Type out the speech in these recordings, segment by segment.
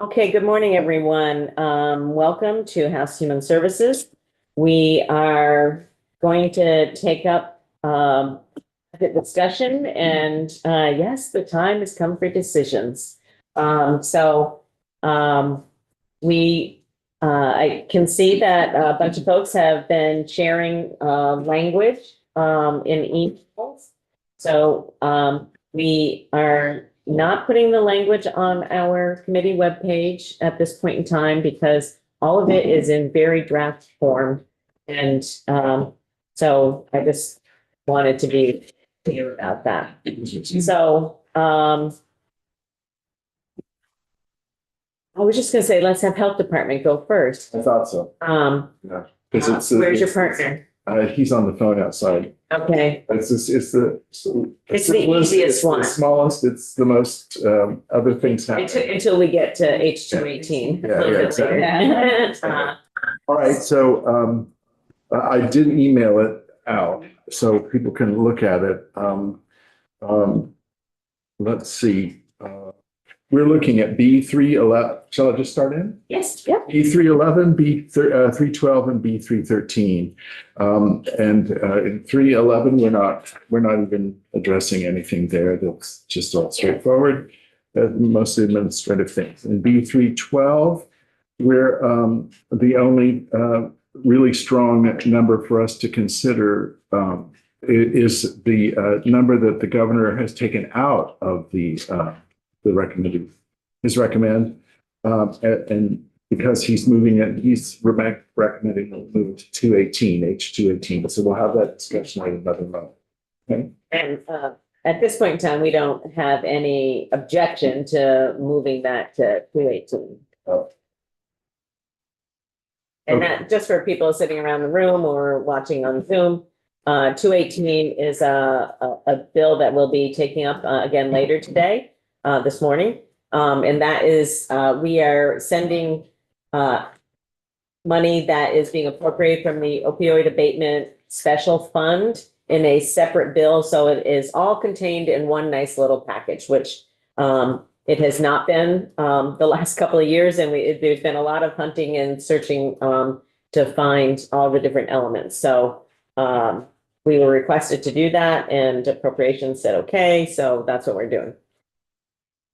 Okay, good morning, everyone. Welcome to House Human Services. We are going to take up the discussion, and yes, the time has come for decisions. So we I can see that a bunch of folks have been sharing language in emails. So we are not putting the language on our committee webpage at this point in time because all of it is in very draft form. And so I just wanted to be clear about that. So I was just gonna say, let's have health department go first. I thought so. Yeah. Because Where's your partner? He's on the phone outside. Okay, It's the It's the simplest, easiest it's the one. smallest, it's the most, other things happen. until we get to H218. Yeah, exactly. Uh, All right, so, I did email it out so people can look at it. Let's see, we're looking at B311. Shall I just start in? Yes, yeah. B311, B312, and B313. In 311, we're not even addressing anything there. That's just all straightforward, mostly administrative things. In B312, we're the only really strong number for us to consider is the number that the governor has taken out of the recommended, his recommend. And because he's moving it, he's recommending we'll move to 218, H218. So we'll have that discussion in another month. Okay. And at this point in time, we don't have any objection to moving that to 218. Oh. And Okay. that, just for people sitting around the room or watching on Zoom, 218 is a bill that we'll be taking up again later today, this morning. And that is, we are sending money that is being appropriated from the opioid abatement special fund in a separate bill. So it is all contained in one nice little package, which it has not been the last couple of years. And there's been a lot of hunting and searching to find all the different elements. So we were requested to do that and appropriations said, okay, so that's what we're doing.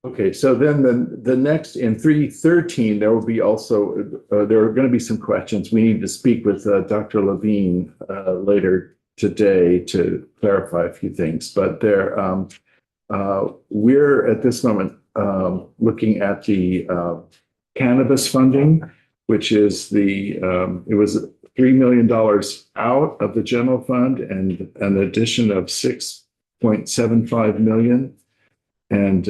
Okay, so then the next in 313, there will be also, there are going to be some questions. We need to speak with Dr. Levine later today to clarify a few things, but there, we're at this moment looking at the cannabis funding, which is it was $3 million out of the general fund and an addition of 6.75 million. And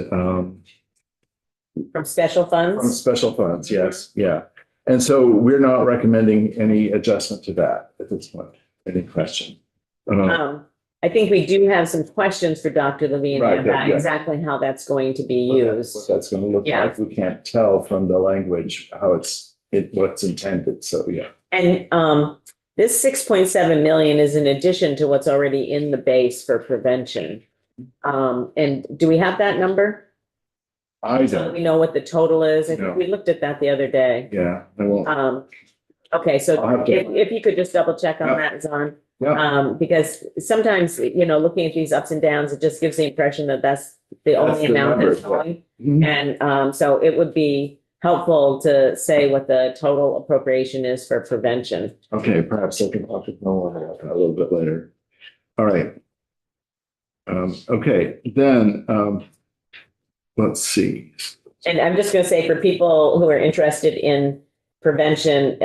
from special funds? From special funds, yes, yeah. And so we're not recommending any adjustment to that at this point. Any question? I think we do have some questions for Dr. Levine Right, about yeah. exactly how that's going to be What used. that's going to look Yeah. like. We can't tell from the language how what's intended. So, yeah. And this 6.7 million is in addition to what's already in the base for prevention. And do we have that number? I Do don't. we know what the total is? I No. think we looked at that the other day. Yeah, I won't. Okay, so I'll have to- if you could just double check on Yeah. that, Zon. Yeah. Because sometimes, looking at these ups and downs, it just gives the impression that that's the only the amount that's number, going. Mhm. And so it would be helpful to say what the total appropriation is for prevention. Okay, perhaps I can talk to Nolan about that a little bit later. All right. Okay, then let's see. And I'm just going to say for people who are interested in prevention,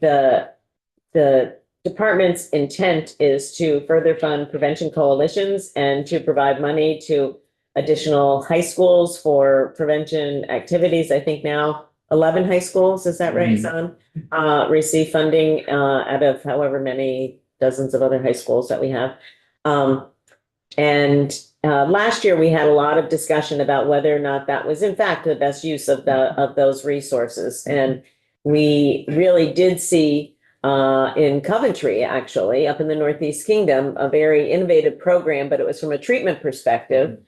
the department's intent is to further fund prevention coalitions and to provide money to additional high schools for prevention activities. I think now 11 high schools, is that right, Son? Receive funding out of however many dozens of other high schools that we have. And last year we had a lot of discussion about whether or not that was in fact the best use of those resources. And we really did see in Coventry, actually, up in the Northeast Kingdom, a very innovative program, but it was from a treatment perspective.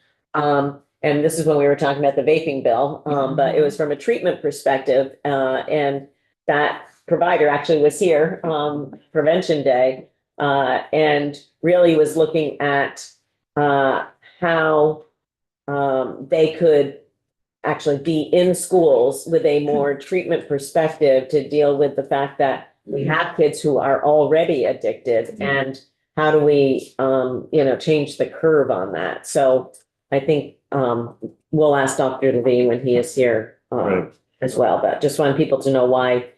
and this is when we were talking about the vaping bill, but it was from a treatment perspective, and that provider actually was here, Prevention Day, and really was looking at, how, they could actually be in schools with a more treatment perspective to deal with the fact that we have kids who are already addicted, and how do we, change the curve on that? So I think, we'll ask Dr. Levine when he is here, Right. as well, but just want people to know why,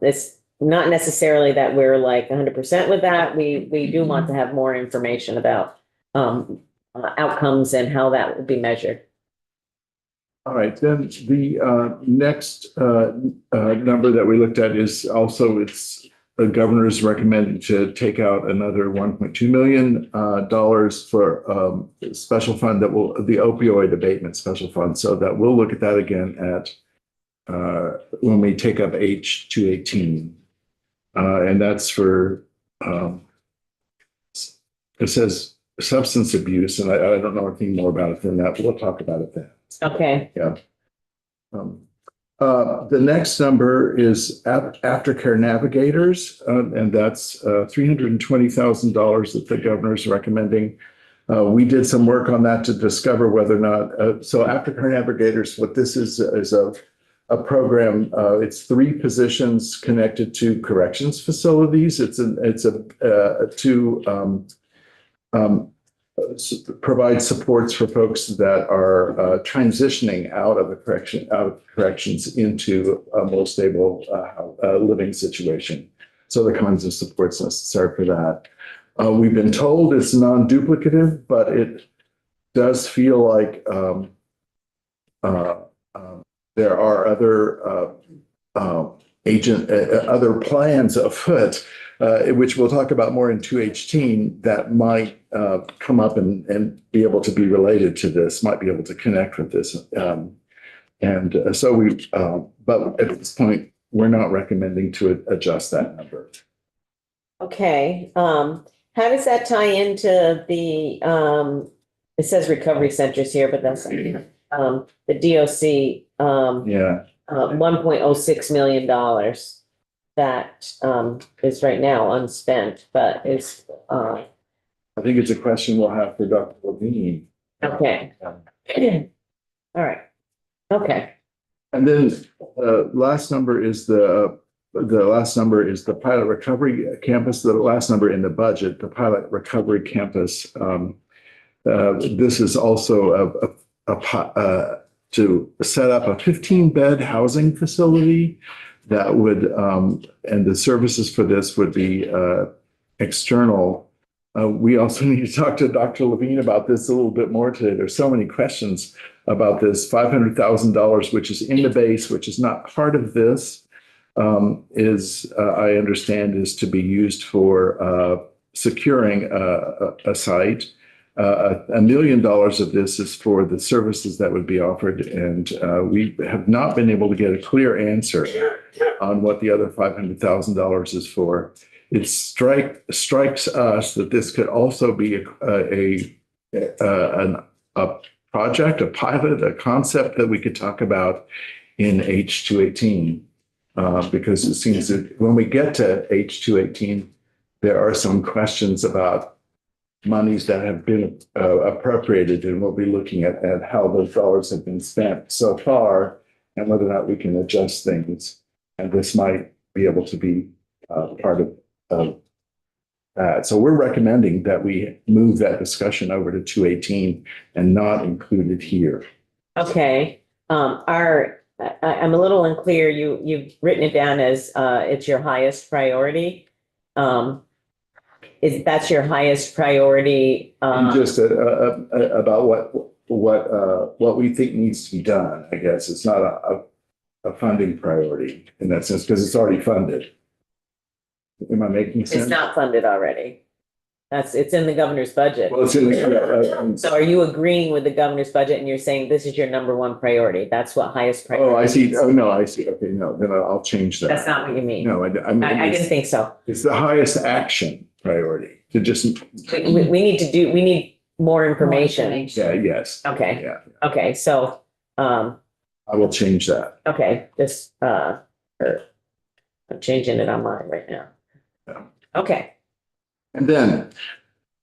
it's not necessarily that we're like 100% with that. We do want to have more information about, outcomes and how that would be measured. All right, then the next number that we looked at is also, it's the governor's recommended to take out another $1.2 million for special fund that will, the opioid abatement special fund. So that we'll look at that again at when we take up H218. And that's for, it says substance abuse, and I don't know anything more about it than that, but we'll talk about it then. Okay. Yeah. The next number is Aftercare Navigators, and that's $320,000 that the governor's recommending. We did some work on that to discover whether or not, so Aftercare Navigators, what this is a program. It's 3 positions connected to corrections facilities. It's to provide supports for folks that are transitioning out of corrections into a more stable living situation. So the kinds of supports necessary for that. We've been told it's non-duplicative, but it does feel like there are other plans afoot, which we'll talk about more in 218, that might come up and be able to be related to this, might be able to connect with this. So but at this point, we're not recommending to adjust that number. Okay. How does that tie into the, it says recovery centers here, but that's, the DOC, Yeah. $1.06 million that, is right now unspent, but is, I think it's a question we'll have for Dr. Levine. okay. All right. Okay. And then last number is the pilot recovery campus. The last number in the budget, the pilot recovery campus. This is also to set up a 15-bed housing facility that would, and the services for this would be external. We also need to talk to Dr. Levine about this a little bit more today. There's so many questions about this. $500,000, which is in the base, which is not part of this, I understand, is to be used for securing a site. $1 million of this is for the services that would be offered, and we have not been able to get a clear answer on what the other $500,000 is for. It strikes us that this could also be a project, a pilot, a concept that we could talk about in H218, because it seems that when we get to H218, there are some questions about monies that have been appropriated, and we'll be looking at how those dollars have been spent so far and whether or not we can adjust things. And this might be able to be part of that. So we're recommending that we move that discussion over to 218 and not include it here. Okay. I'm a little unclear. You've written it down as it's your highest priority. That's your highest priority? Just about what we think needs to be done. I guess it's not a funding priority in that sense because it's already funded. Am I making sense? It's not funded already. It's in the governor's budget. Well, it's in the. So are you agreeing with the governor's budget and you're saying this is your number one priority? That's what highest priority. Oh, I see. is? Oh, no, I see. Okay, no, then I'll change that. That's not what you mean. No, I mean, I didn't think so. it's the highest action priority to just. We need more information. Yeah, yes. Okay, Yeah, okay, so, I will change that. okay, this, I'm changing it on mine right now. Yeah. Okay, And then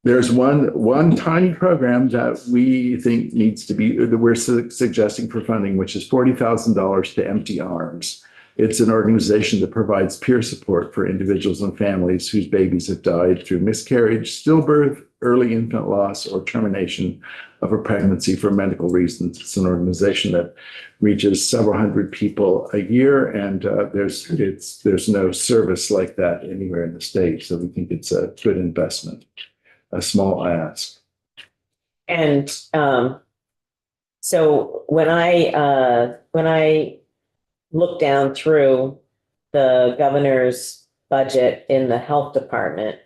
there's one tiny program that we think needs to be, that we're suggesting for funding, which is $40,000 to Empty Arms. It's an organization that provides peer support for individuals and families whose babies have died through miscarriage, stillbirth, early infant loss, or termination of a pregnancy for medical reasons. It's an organization that reaches several hundred people a year, and there's no service like that anywhere in the state. So we think it's a good investment, a small ask. and, so when I look down through the governor's budget in the health department,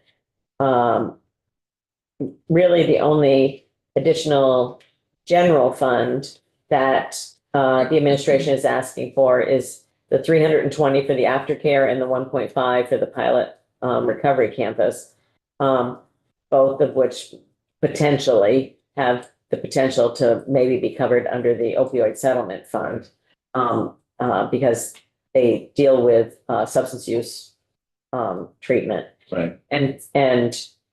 really the only additional general fund that the administration is asking for is the 320 for the aftercare and the 1.5 for the pilot recovery campus, both of which potentially have the potential to maybe be covered under the opioid settlement fund, because they deal with substance use treatment. Right. And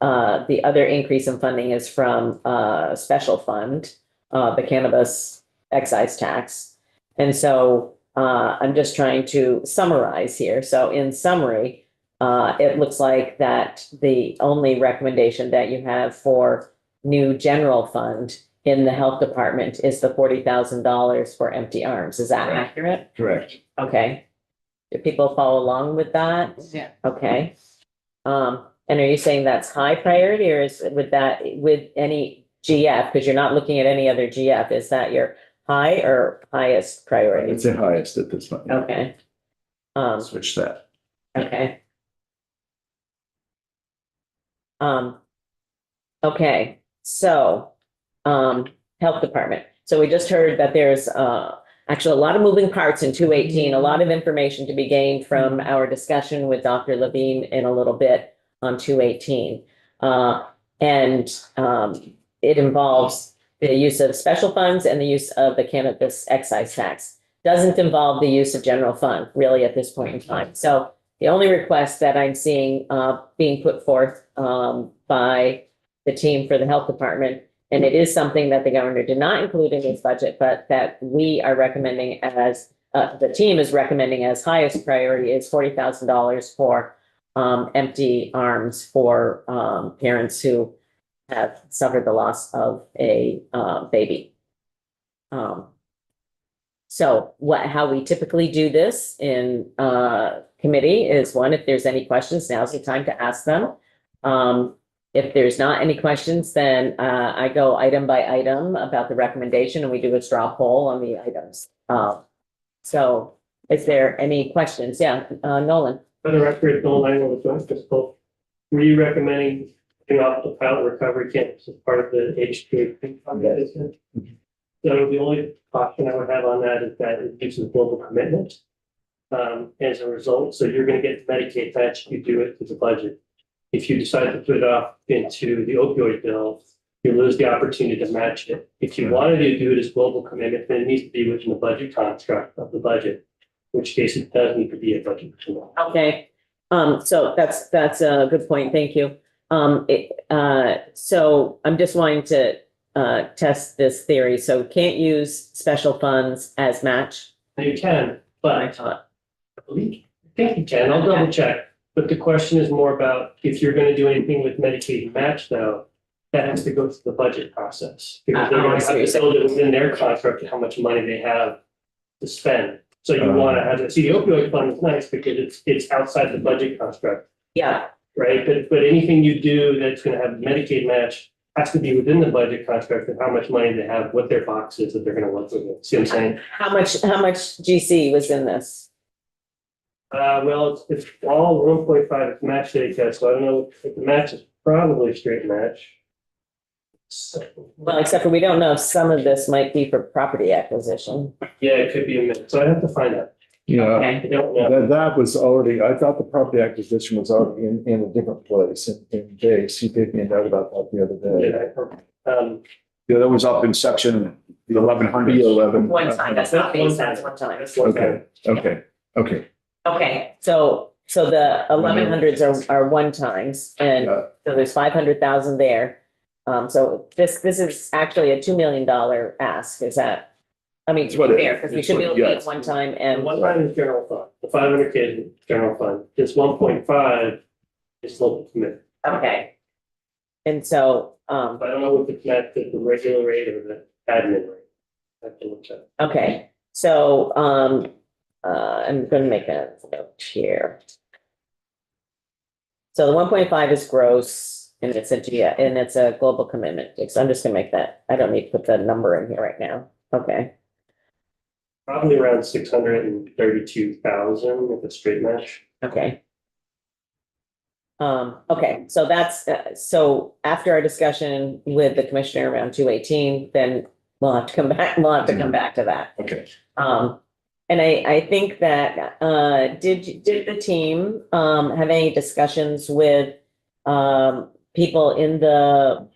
the other increase in funding is from a special fund, the cannabis excise tax. And so I'm just trying to summarize here. So in summary, it looks like that the only recommendation that you have for new general fund in the health department is the $40,000 for Empty Arms. Is that accurate? Correct. Okay. Do people follow along with that? Yeah. Okay. And are you saying that's high priority, or is with any GF? Because you're not looking at any other GF. Is that your high or highest priority? It's the highest at this point. Okay. Switch that. Okay. Okay, so, health department. So we just heard that there's, actually a lot of moving parts in 218, a lot of information to be gained from our discussion with Dr. Levine in a little bit on 218. It involves the use of special funds and the use of the cannabis excise tax. Doesn't involve the use of general fund really at this point in time. So the only request that I'm seeing being put forth by the team for the health department, and it is something that the governor did not include in his budget, but that we are recommending as the team is recommending as highest priority, is $40,000 for Empty Arms for parents who have suffered the loss of a baby. So how we typically do this in committee is, one, if there's any questions, now's the time to ask them. If there's not any questions, then I go item by item about the recommendation, and we do a straw poll on the items. So is there any questions? Yeah, Nolan. For the record, Nolan Lang with Joint Fiscal, were you recommending putting off the pilot recovery campus as part of the HPA fund? So the only caution I would have on that is that it uses global commitment as a result. So you're going to get Medicaid match if you do it to the budget. If you decide to put it off into the opioid bill, you lose the opportunity to match it. If you wanted to do it as global commitment, then it needs to be within the budget construct of the budget, in which case it does need to be a budget. Okay, so that's a good point. Thank you. So I'm just wanting to test this theory. So can't use special funds as match? You can, but I thought. I think you can. I'll double check. But the question is more about if you're going to do anything with Medicaid match, though, that has to go through the budget process. Because they're going to have to build it within their contract how much money they have to spend. So you want to have it. See, the opioid fund is nice because it's outside the budget construct. Yeah. Right. But anything you do that's going to have Medicaid match has to be within the budget construct of how much money they have, what their box is that they're going to work with. See what I'm saying? How much GC was in this? Well, it's all 1.5 match day test, so I don't know if the match is probably a straight match. Well, except for we don't know if some of this might be for property acquisition. Yeah, it could be a mix, so I have to find out. Yeah, Okay. I don't know. that was already, I thought the property acquisition was already in a different place in Base. He gave me a note about that the other day. Yeah, The other was up in section the 1100. B11. One time, that's not base, that's one time. That's one time. Okay. Okay, so the 1100s are one times, and Yeah. so there's 500,000 there. So this is actually a $2 million ask, is that? I mean, It's to what be it- fair, because we it's should be what- looking at yes. one time And and, one time is general fund, the 500K is general fund, this 1.5 is local commitment. okay. And so, I don't know if it's met the regular rate or the admin rate. I have to look at. okay, so, I'm gonna make a note here. So the 1.5 is gross, and it's and it's a global commitment, so I'm just gonna make that, I don't need to put the number in here right now, okay. Probably around 632,000 with a straight match. Okay. Okay, so that's, so after our discussion with the commissioner around 218, then we'll have to come back to that. Okay. And I think that, did the team, have any discussions with, people in the,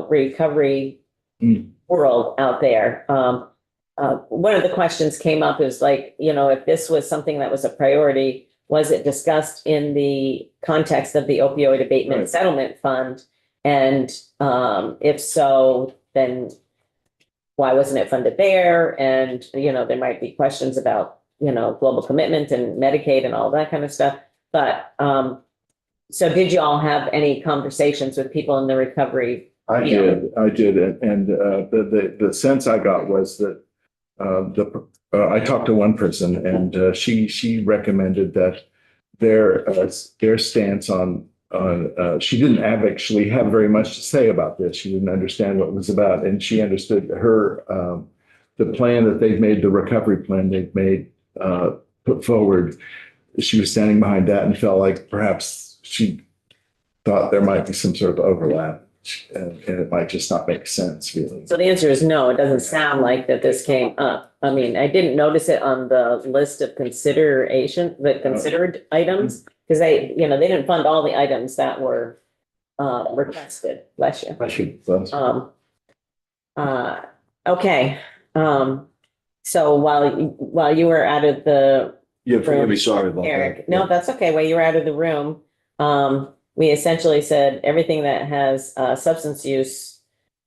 recovery Mm. world out there? One of the questions came up is like, if this was something that was a priority, was it discussed in the context of the opioid abatement Right. settlement fund? And if so, then why wasn't it funded there? And, there might be questions about, global commitment and Medicaid and all that kind of stuff. But so did you all have any conversations with people in the recovery? I did, and the sense I got was that I talked to one person, and she recommended that their stance on she didn't actually have very much to say about this. She didn't understand what it was about, and she understood the plan that they've made, the recovery plan they've made, put forward. She was standing behind that and felt like perhaps she thought there might be some sort of overlap, and it might just not make sense, really. So the answer is no, it doesn't sound like that this came up. I mean, I didn't notice it on the list of the considered items, because they didn't fund all the items that were requested, bless you. So, Okay, so while you were out of the Yeah, forgive me, sorry about that. Eric, no, that's okay. While you were out of the room, we essentially said everything that has substance use,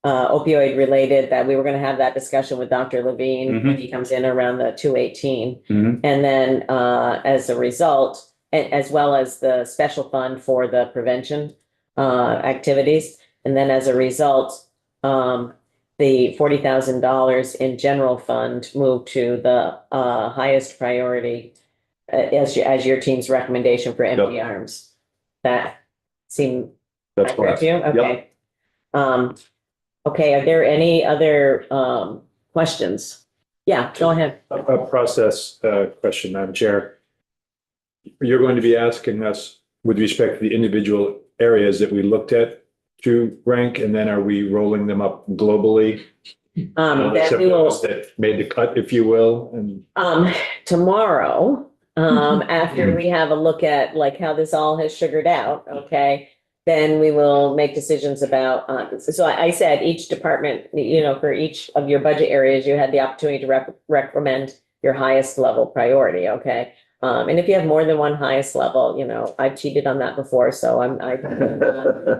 opioid related, that we were going to have that discussion with Dr. Levine when he comes in around the 218. Mhm. And then as a result, as well as the special fund for the prevention activities. And then as a result, the $40,000 in general fund moved to the highest priority as your team's recommendation for empty arms. That seemed That's accurate correct. to you? Okay. Okay, are there any other questions? Yeah, go ahead. A process question, Madam Chair. You're going to be asking us with respect to the individual areas that we looked at to rank, and then are we rolling them up globally? Then Except we will. those that made the cut, if you will, and Tomorrow, after we have a look at like how this all has sugared out, okay, then we will make decisions about, so I said each department, for each of your budget areas, you had the opportunity to recommend your highest level priority, okay? And if you have more than one highest level, I've cheated on that before, so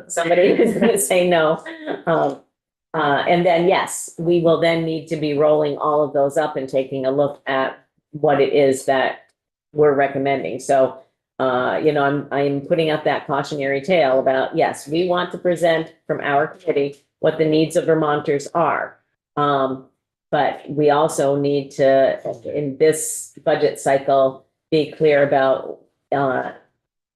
somebody is going to say no. And then, yes, we will then need to be rolling all of those up and taking a look at what it is that we're recommending. So, I'm putting up that cautionary tale about, yes, we want to present from our committee what the needs of Vermonters are. But we also need to, in this budget cycle, be clear about,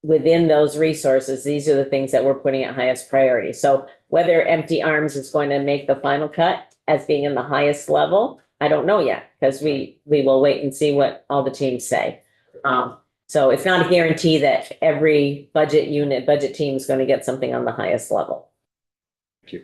within those resources, these are the things that we're putting at highest priority. So whether empty arms is going to make the final cut as being in the highest level, I don't know yet, because we will wait and see what all the teams say. So it's not a guarantee that every budget team is going to get something on the highest level. Thank you.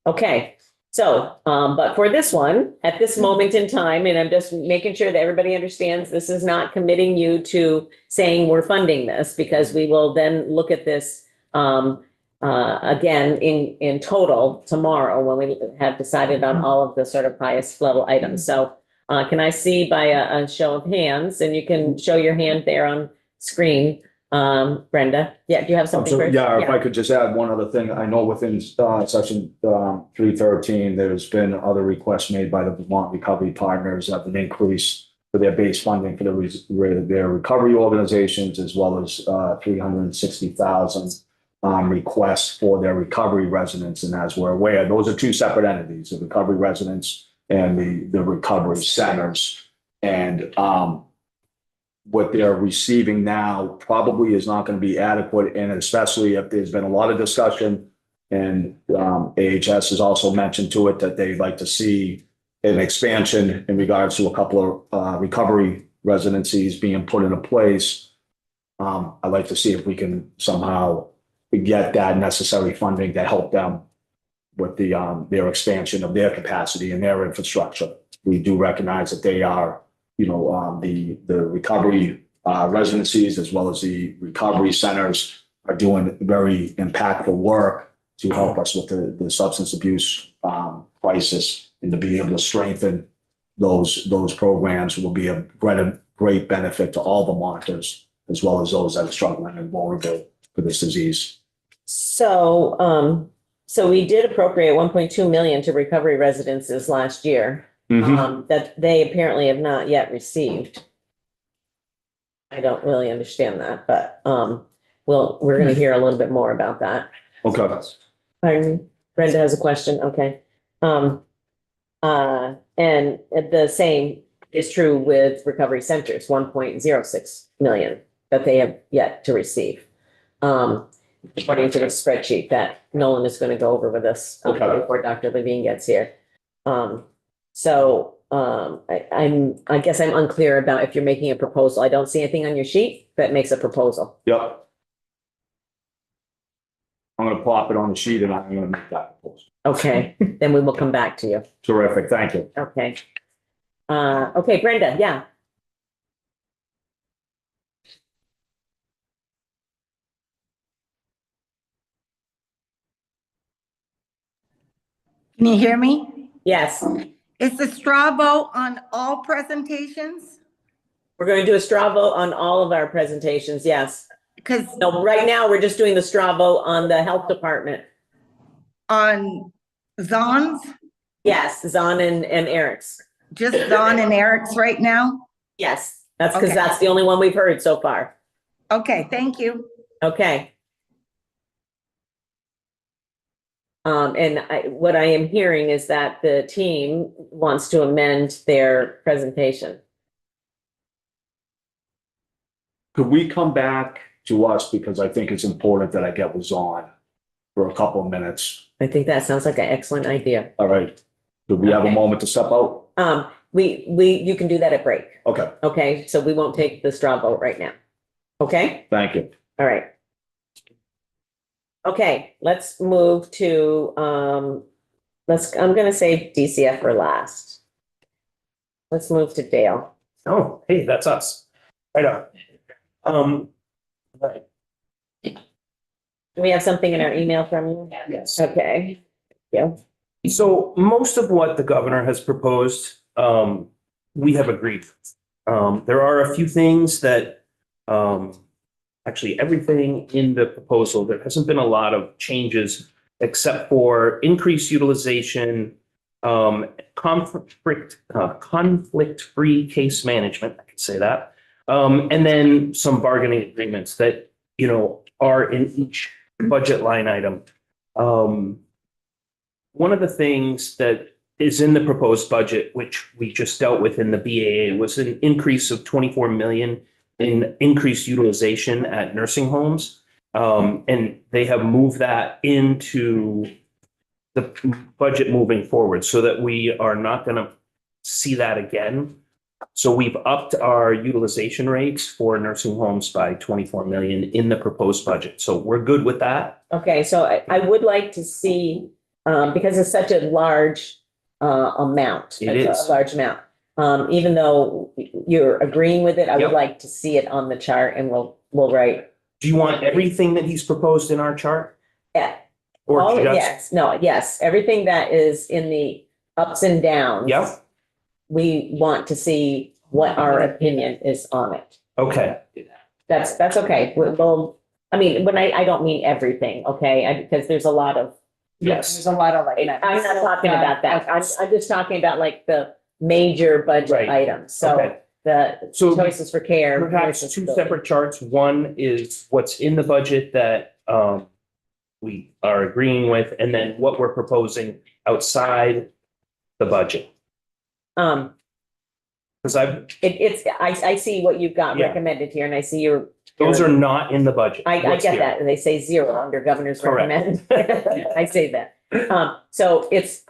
Okay, so, but for this one, at this moment in time, and I'm just making sure that everybody understands, this is not committing you to saying we're funding this, because we will then look at this again, in total tomorrow, when we have decided on all of the sort of highest level items. So can I see by a show of hands, and you can show your hand there on screen, Brenda? Yeah, do you have something So, first? yeah, if I could just add one other thing, I know within section 313, there's been other requests made by the Vermont Recovery Partners of an increase for their base funding for their recovery organizations, as well as 360,000 requests for their recovery residents. And as we're aware, those are two separate entities, the recovery residents and the recovery centers. And what they're receiving now probably is not going to be adequate, and especially if there's been a lot of discussion, and AHS has also mentioned to it that they'd like to see an expansion in regards to a couple of recovery residencies being put into place. I'd like to see if we can somehow get that necessary funding to help them with their expansion of their capacity and their infrastructure. We do recognize that they are, the recovery residencies as well as the recovery centers are doing very impactful work to help us with the substance abuse crisis, and to be able to strengthen those programs will be a great benefit to all Vermonters, as well as those that are struggling and vulnerable for this disease. So, so we did appropriate 1.2 million to recovery residences last year. That they apparently have not yet received. I don't really understand that, but we're going to hear a little bit more about that. Okay. Pardon? Brenda has a question. Okay. And the same is true with recovery centers, 1.06 million that they have yet to receive. According to the spreadsheet that Nolan is going to go over with us before Dr. Levine gets here. So I guess I'm unclear about if you're making a proposal. I don't see anything on your sheet that makes a proposal. Yep. I'm going to plop it on the sheet and I'm going to make that proposal. Okay, then we will come back to you. Terrific. Thank you. Okay. Okay, Brenda, yeah. Can you hear me? Yes, Is the straw vote on all presentations? we're going to do a straw vote on all of our presentations, yes. Because No, right now, we're just doing the straw vote on the health department. on Zon's, Yes, Zon and Eric's. just Zon and Eric's right now? Yes, that's because Okay. that's the only one we've heard so far. Okay, thank you. Okay. And what I am hearing is that the team wants to amend their presentation. Could we come back to us, because I think it's important that I get with on for a couple of minutes. I think that sounds like an excellent idea. All right. Do we have a Okay. moment to step out? You can do that at break. Okay, Okay, so we won't take the straw vote right now. Okay, thank you. all right. Okay, let's move to, I'm gonna save DCF for last. Let's move to Dale. Oh, hey, that's us. Right on. Right, Do we have something in our email from you? yes. Okay, yeah, So most of what the governor has proposed, we have agreed. There are a few things that, actually everything in the proposal, there hasn't been a lot of changes except for increased utilization, conflict-free case management, I could say that. And then some bargaining agreements that, are in each budget line item. One of the things that is in the proposed budget, which we just dealt with in the BAA, was an increase of 24 million in increased utilization at nursing homes. And they have moved that into the budget moving forward so that we are not going to see that again. So we've upped our utilization rates for nursing homes by 24 million in the proposed budget. So we're good with that. okay, so I would like to see, because it's such a large amount. It it's is. a large amount. Even though you're agreeing with it, I would Yep. like to see it on the chart, and we'll write Do you want everything that he's proposed in our chart? Yeah. Or All, just, yes, no, yes, everything that is in the ups and downs. Yep. We want to see what our opinion is on it. okay, That's okay. We'll, I mean, when I don't mean everything, okay, because there's a lot of, yes, There's a lot of like. I'm not talking about that. I'm just talking about like the major budget Right. items. So okay. the So choices for care. Perhaps versus two ability. separate charts. One is what's in the budget that we are agreeing with, and then what we're proposing outside the budget. Because I see what you've got Yeah. recommended here and I see your. those are not in the budget. I What's get here. that. And they say zero under governor's Correct. recommend. I say that. So it's,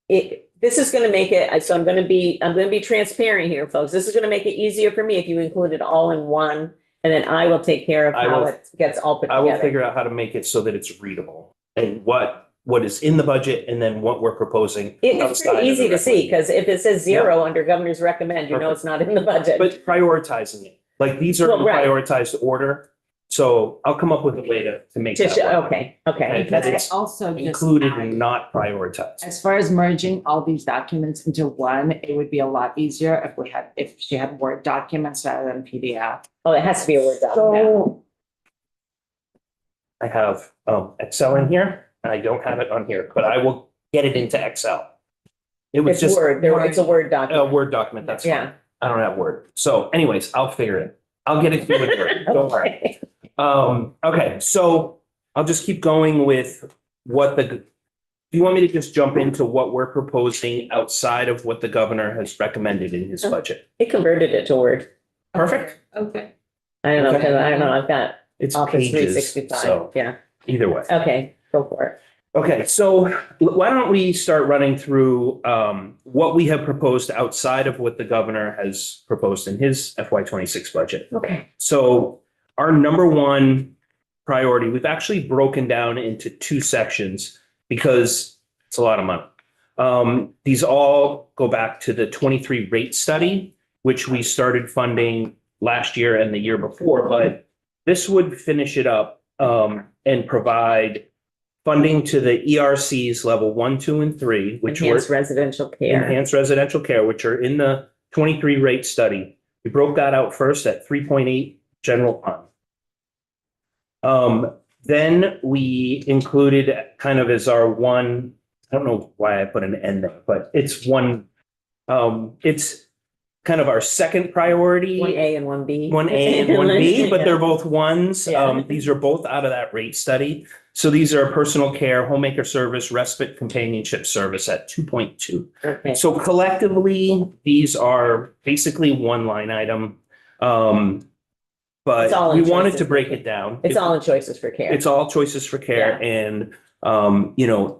this is gonna make it, so I'm gonna be transparent here, folks. This is gonna make it easier for me if you include it all in one. And then I will take care of I how will- it gets all put I will together. figure out how to make it so that it's readable and what is in the budget and then what we're proposing. It's outside of pretty the easy to see, because if it says zero under governor's recommend, you know Perfect. it's not in the budget. But prioritizing it, like these are in Well, right. prioritized order. So I'll come up with a way to make To that show- work. Okay, Okay, okay. that Can I is also just included add, and not prioritized. as far as merging all these documents into one, it would be a lot easier if she had Word documents rather than PDF. Oh, it has to be a Word document. So I have Excel in here and I don't have it on here, but I will get it into Excel. It was It's just Word, it's a Word a document. Word document, that's Yeah. fine. I don't have Word. So anyways, I'll figure it. I'll get it to you in Word, don't worry. Okay. Okay, so I'll just keep going with what do you want me to just jump into what we're proposing outside of what the governor has recommended in his budget? He converted it to Word. Perfect. Okay. I don't know, Okay. because I don't know, I've got It's Office three pages, sixty-five, so yeah, either way. okay, go for it. Okay, so why don't we start running through what we have proposed outside of what the governor has proposed in his FY '26 budget. Okay. So our number one priority, we've actually broken down into two sections because it's a lot of money. These all go back to the 23 rate study, which we started funding last year and the year before, but this would finish it up and provide funding to the ERCs level 1, 2, and 3, which were Enhanced residential care. enhanced residential care, which are in the 23 rate study. We broke that out first at 3.8 general fund. Then we included kind of as our one, I don't know why I put an N there, but it's one, it's kind of our second priority. 1A and 1B. 1A and 1B, but they're both ones. Yeah. These are both out of that rate study. So these are personal care, homemaker service, respite companionship service at 2.2. Okay, So collectively, these are basically one line item. It's all But we in wanted choices to for break care. it down. it's all in choices for care. It's all choices for care. And,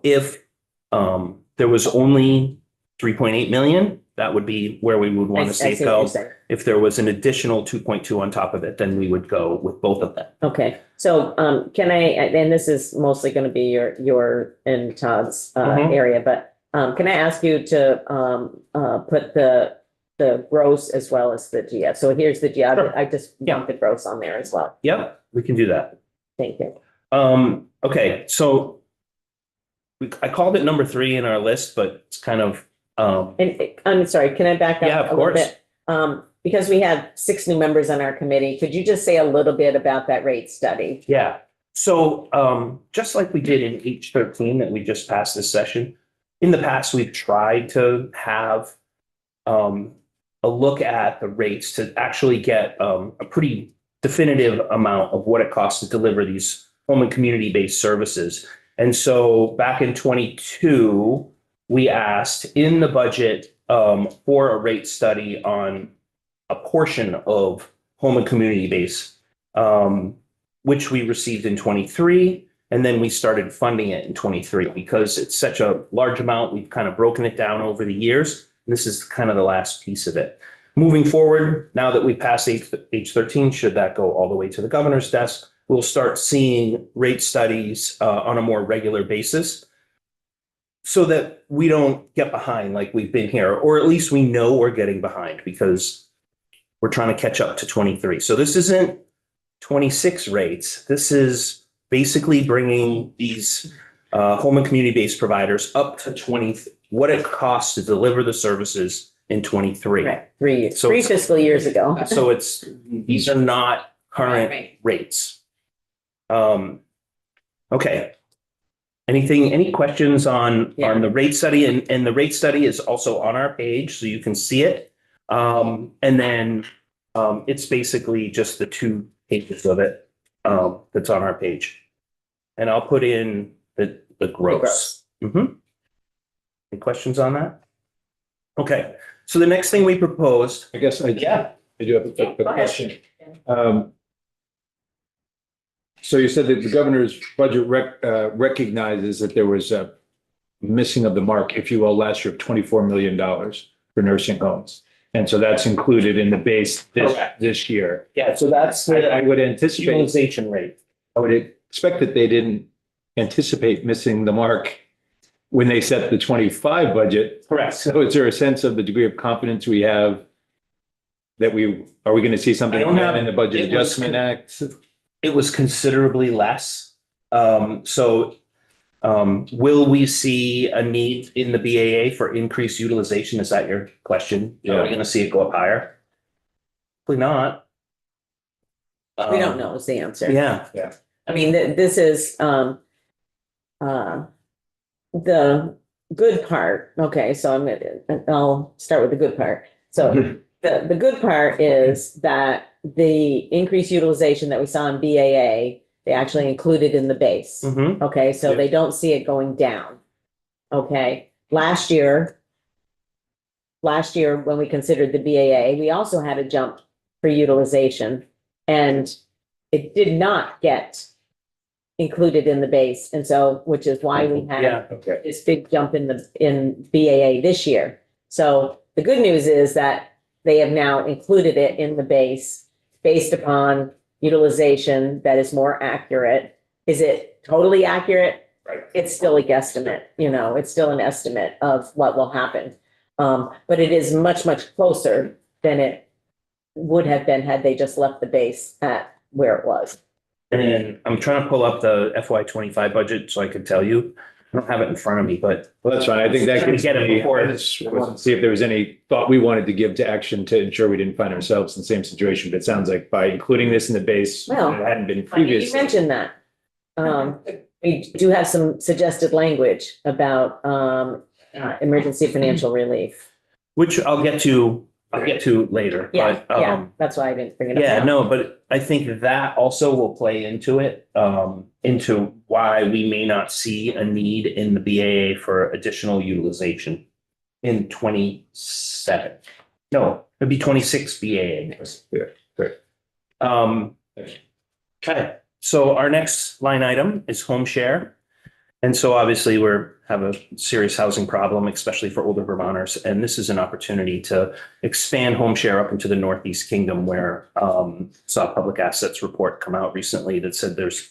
if there was only 3.8 million, that would be where we would want to I see see it what you're go. saying. If there was an additional 2.2 on top of it, then we would go with both of them. Okay, so, can I, and this is mostly gonna be your and Todd's, Mhm. area, but, can I ask you to, put the gross as well as the GF? So here's the GF. Sure. I just Yeah. want the gross on there as well. Yep, we can do that. Thank you. Okay, so I called it number 3 in our list, but it's kind of, And I'm sorry, can I back up Yeah, of a little course. bit? Because we have 6 new members on our committee, could you just say a little bit about that rate study? yeah. So, just like we did in H13 that we just passed this session, in the past, we've tried to have a look at the rates to actually get a pretty definitive amount of what it costs to deliver these home and community-based services. And so back in 22, we asked in the budget for a rate study on a portion of home and community-based, which we received in 23. And then we started funding it in 23 because it's such a large amount. We've kind of broken it down over the years. This is kind of the last piece of it. Moving forward, now that we passed H13, should that go all the way to the governor's desk, we'll start seeing rate studies on a more regular basis so that we don't get behind like we've been here, or at least we know we're getting behind because we're trying to catch up to 23. So this isn't 26 rates. This is basically bringing these home and community-based providers up to what it costs to deliver the services in 23. Right, So three it's- fiscal years ago. So these are not current Right. rates. Okay. Any questions on the rate study? And the rate study is also on our page, so you can see it. And then it's basically just the 2 pages of it that's on our page. And I'll put in the gross. Mhm. Any questions on that? Okay, so the next thing we proposed. I guess I do have a question. So you said that the governor's budget recognizes that there was a missing of the mark, if you will, last year of $24 million for nursing homes. And so that's included in the base this year. Yeah, so that's I the would anticipate, utilization rate. I would expect that they didn't anticipate missing the mark when they set the 25 budget. Correct. So is there a sense of the degree of confidence we have that are we going to see something I don't have- in the Budget it was- Adjustment Act? It was considerably less. Will we see a need in the BAA for increased utilization? Is that your question? Are we gonna see it go up higher? Probably not. We don't know is the answer. Yeah, I mean, this is, the good part. Okay, so I'll start with the good part. So the good part is that the increased utilization that we saw in BAA, they actually included in the base. Mhm. Okay, so Yeah. they don't see it going down. Okay, last year, when we considered the BAA, we also had a jump for utilization. And it did not get included in the base. And so, which is why we had yeah, Okay. this big jump in BAA this year. So the good news is that they have now included it in the base based upon utilization that is more accurate. Is it totally accurate? Right. It's still a guesstimate, it's still an estimate of what will happen. But it is much, much closer than it would have been had they just left the base at where it was. and I'm trying to pull up the FY 25 budget so I can tell you. I don't have it in front of me, but Well, that's fine. I think that Trying to gives get it me, before- I just wanted to see if there was any thought we wanted to give to action to ensure we didn't find ourselves in the same situation. But it sounds like by including this in the base, it Well, hadn't been You previously. mentioned that. We do have some suggested language about emergency financial relief. which I'll get to later. Yeah, But, yeah, that's why I didn't bring it up. yeah, now. no, but I think that also will play into it, into why we may not see a need in the BAA for additional utilization in 27. No, it'd be 26 BAA. Yeah, great. Okay, so our next line item is home share. And so obviously have a serious housing problem, especially for older Vermonters. And this is an opportunity to expand home share up into the Northeast Kingdom where saw a public assets report come out recently that said there's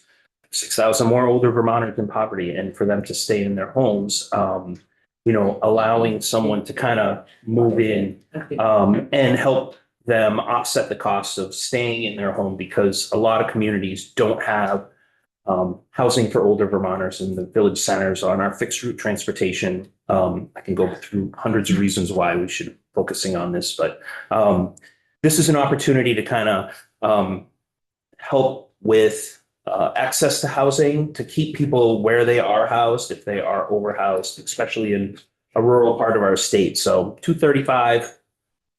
6,000 more older Vermonters in poverty, and for them to stay in their homes, allowing someone to kind of move in and help them offset the cost of staying in their home, because a lot of communities don't have housing for older Vermonters in the village centers on our fixed route transportation. I can go through hundreds of reasons why we should be focusing on this, but this is an opportunity to kind of help with access to housing, to keep people where they are housed if they are overhoused, especially in a rural part of our state. So 235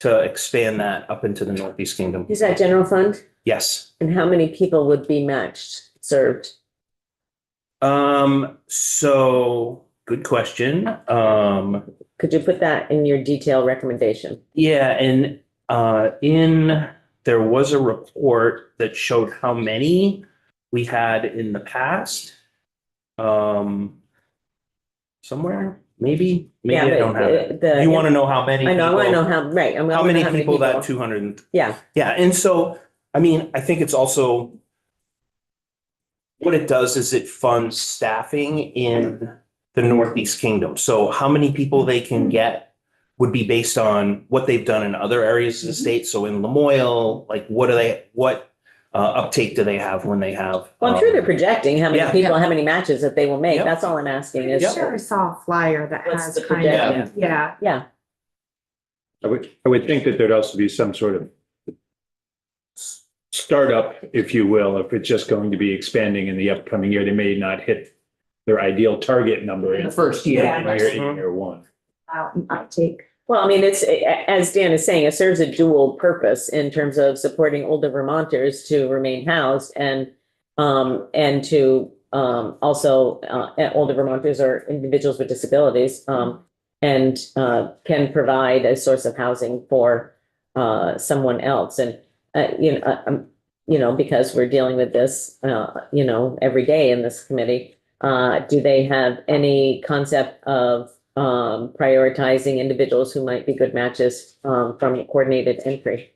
to expand that up into the Northeast Kingdom. Is that general fund? Yes. And how many people would be served? So good question. Could you put that in your detailed recommendation? Yeah, and there was a report that showed how many we had in the past. Somewhere, maybe I don't have it. You want to know how many? I know, I want to people- know how, right. How many people that 200? Yeah, Yeah, and so, I mean, I think it's also, what it does is it funds staffing in the Northeast Kingdom. So how many people they can get would be based on what they've done in other areas of the state. So in Lamoille, like what uptake do they have when they have? Well, I'm sure they're projecting how many yeah. people, how many matches that they will make. Yep. That's all I'm asking is. Yep. Sure, I saw a flyer that What's has the kind of, projection? yeah. Yeah, I would think that there'd also be some sort of startup, if you will, if it's just going to be expanding in the upcoming year. They may not hit their ideal target number in The first year. in year one. Uptake. well, I mean, it's, as Dan is saying, it serves a dual purpose in terms of supporting older Vermonters to remain housed and to, also, older Vermonters or individuals with disabilities, and, can provide a source of housing for, someone else. And, because we're dealing with this, every day in this committee, do they have any concept of prioritizing individuals who might be good matches from coordinated entry?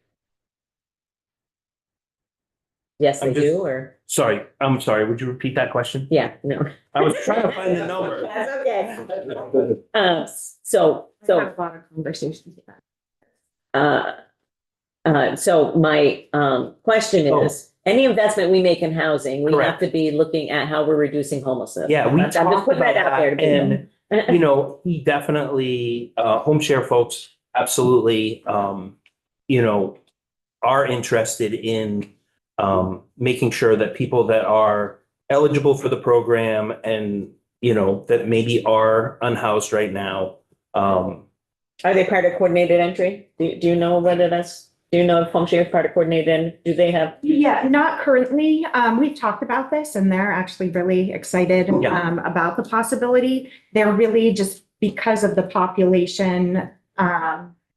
Yes, they I'm just- do, or, Sorry, I'm sorry. Would you repeat that question? yeah, no. I was trying to find the number. That's okay. So, I had a lot of conversations about it. so my question is, any investment we make in housing, we have Correct. to be looking at how we're reducing homelessness. Yeah, we I'm just talked putting about that out there. that, and he definitely, home share folks absolutely, are interested in making sure that people that are eligible for the program and, that maybe are unhoused right now. Are they part of coordinated entry? Do you know whether do you know if home share is part of coordinated, do they have? Yeah, not currently. We've talked about this and they're actually really excited Yeah. about the possibility. They're really just because of the population,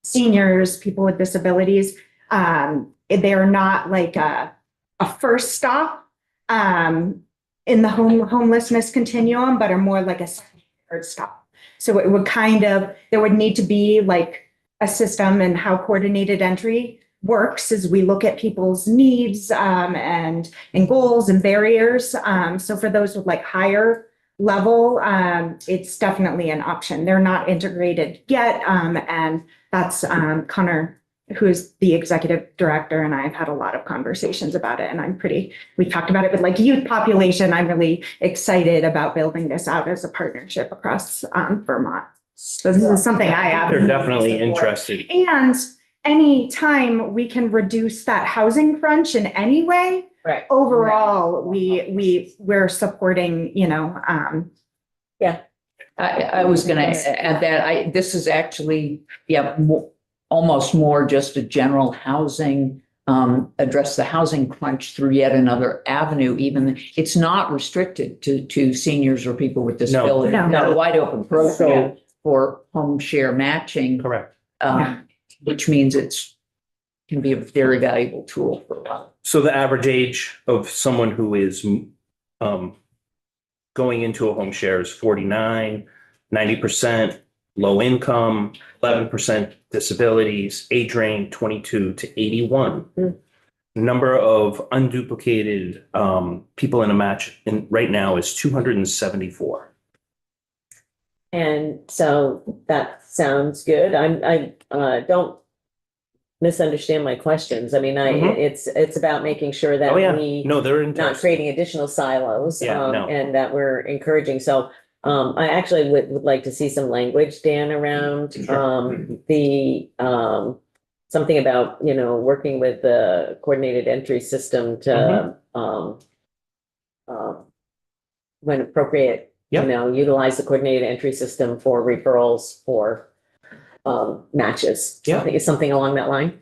seniors, people with disabilities, they're not like a first stop in the homelessness continuum, but are more like a second, third stop. So it would there would need to be like a system and how coordinated entry works as we look at people's needs and goals and barriers. So for those with like higher level, it's definitely an option. They're not integrated yet. And that's Connor, who is the executive director, and I've had a lot of conversations about it. And we talked about it with like youth population. I'm really excited about building this out as a partnership across Vermont. So this is something I have. They're definitely interested. And anytime we can reduce that housing crunch in any way, Right. overall, we're supporting, I was gonna add that this is actually, almost more just a general housing, address the housing crunch through yet another avenue, even, it's not restricted to seniors or people with disabilities. No. It's a wide open program for home share matching, Correct. which means can be a very valuable tool for a lot. So the average age of someone who is going into a home share is 49, 90% low income, 11% disabilities, age range 22 to 81. Number of unduplicated people in a match right now is 274. And so that sounds good. I don't misunderstand my questions. I mean, Mhm. it's about making sure that Oh, yeah. we No, they're not interested. creating additional silos. Yeah, no. And that we're encouraging. So I actually would like to see some language, Dan, around the something about, working with the coordinated entry system to when appropriate, Yep. utilize the coordinated entry system for referrals for matches. Yeah. Something along that line.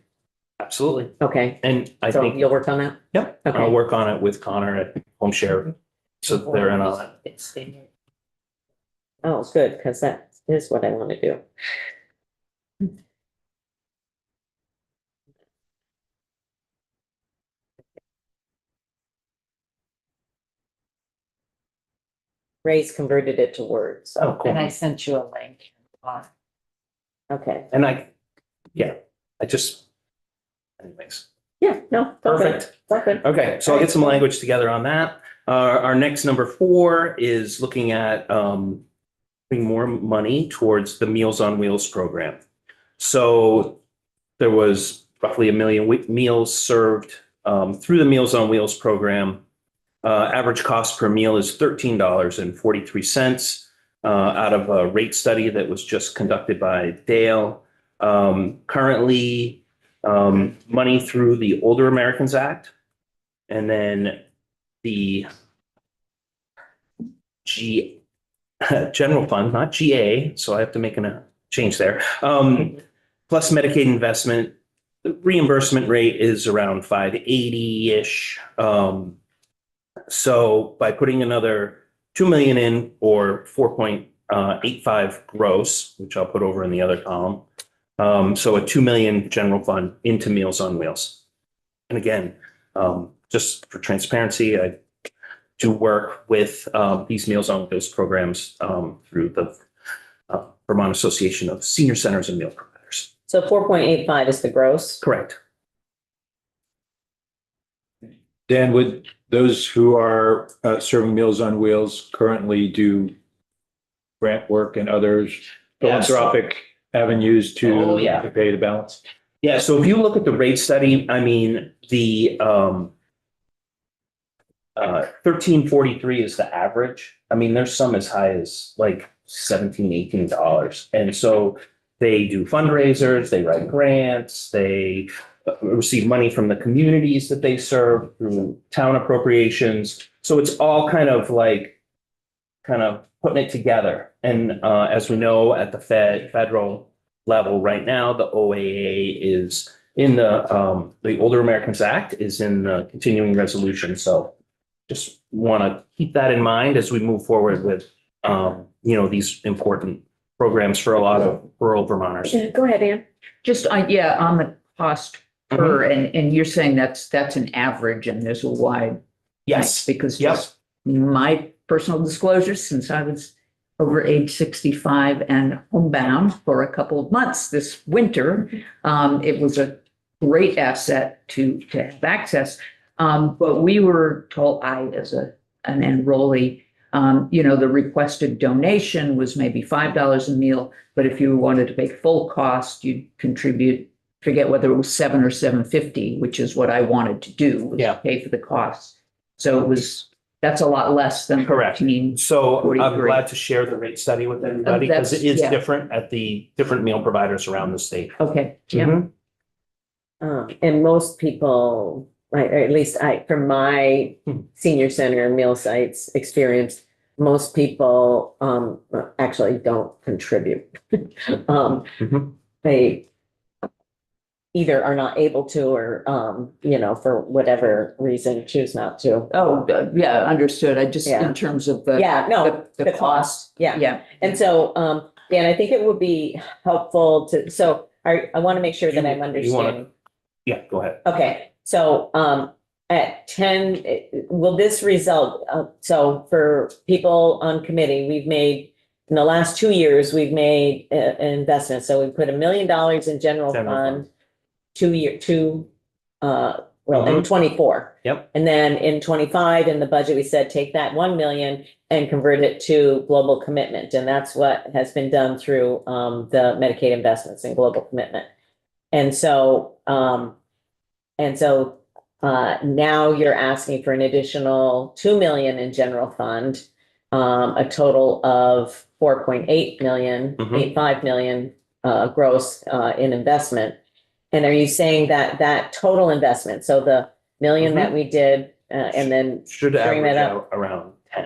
Absolutely. Okay. And I So think, you'll work on that? yep, Okay. I'll work on it with Connor at Home Share. So they're in on it. Oh, good, because that is what I want to do. Ray's converted it to words. Oh, cool. And I sent you a link. Okay. And anyways. Yeah, no. it's all good. Perfect. It's all good. Okay, so I'll get some language together on that. Our next number 4 is looking at putting more money towards the Meals on Wheels program. So there was roughly 1 million meals served through the Meals on Wheels program. Average cost per meal is $13.43 out of a rate study that was just conducted by Dale. Currently, money through the Older Americans Act, and then the general fund, not GA, so I have to make a change there. Plus Medicaid investment, the reimbursement rate is around 580-ish. So by putting another 2 million in, or 4.85 gross, which I'll put over in the other column. So a 2 million general fund into Meals on Wheels. And again, just for transparency, I do work with these Meals on Wheels programs through the Vermont Association of Senior Centers and Meal Providers. So 4.85 is the gross. Correct. Dan, would those who are serving Meals on Wheels currently do grant work and others philanthropic avenues Oh, yeah. to pay the balance? Yeah, so if you look at the rate study, I mean, the 1343 is the average. I mean, there's some as high as like $17, $18. And so they do fundraisers, they write grants, they receive money from the communities that they serve through town appropriations. So it's all kind of putting it together. And as we know, at the federal level right now, the OAA is in the Older Americans Act is in the continuing resolution. So just want to keep that in mind as we move forward with, these important programs for a lot of rural Vermonters. Yeah, go ahead, Ann. Just, on the cost per, and you're saying that's an average and there's a wide. Yes. Because Yep. just my personal disclosure, since I was over age 65 and homebound for a couple of months this winter, it was a great asset to have access. But we were told, as an enrollee, the requested donation was maybe $5 a meal, but if you wanted to pay full cost, you'd contribute, forget whether it was $7 or $7.50, which is what I wanted to do, was pay for the costs. So that's a lot less than. Correct. 13. So I'm 43. glad to share the rate study with everybody because it is different at the different meal providers around the state. Okay, yeah. Mhm. And most people, right, or at least from my senior center meal sites experience, most people actually don't contribute. They either are not able to or, for whatever reason, choose not to. Oh, yeah, understood. I just, Yeah. in terms of the. Yeah, no, The cost. Yeah. Yeah. And so, Dan, I think it would be helpful so I want to make sure that I'm You wanna- understanding. Yeah, go ahead. Okay, so at 10, will this result, so for people on committee, in the last 2 years, we've made an investment. So we put $1 million in general General fund, in 24. Yep. And then in 25, in the budget, we said, take that 1 million and convert it to global commitment. And that's what has been done through the Medicaid investments in global commitment. And so now you're asking for an additional 2 million in general fund, a total of 4.8 million, 8.5 million gross in investment. And are you saying that total investment, so the million that we did, and then Should bring average that out around 10.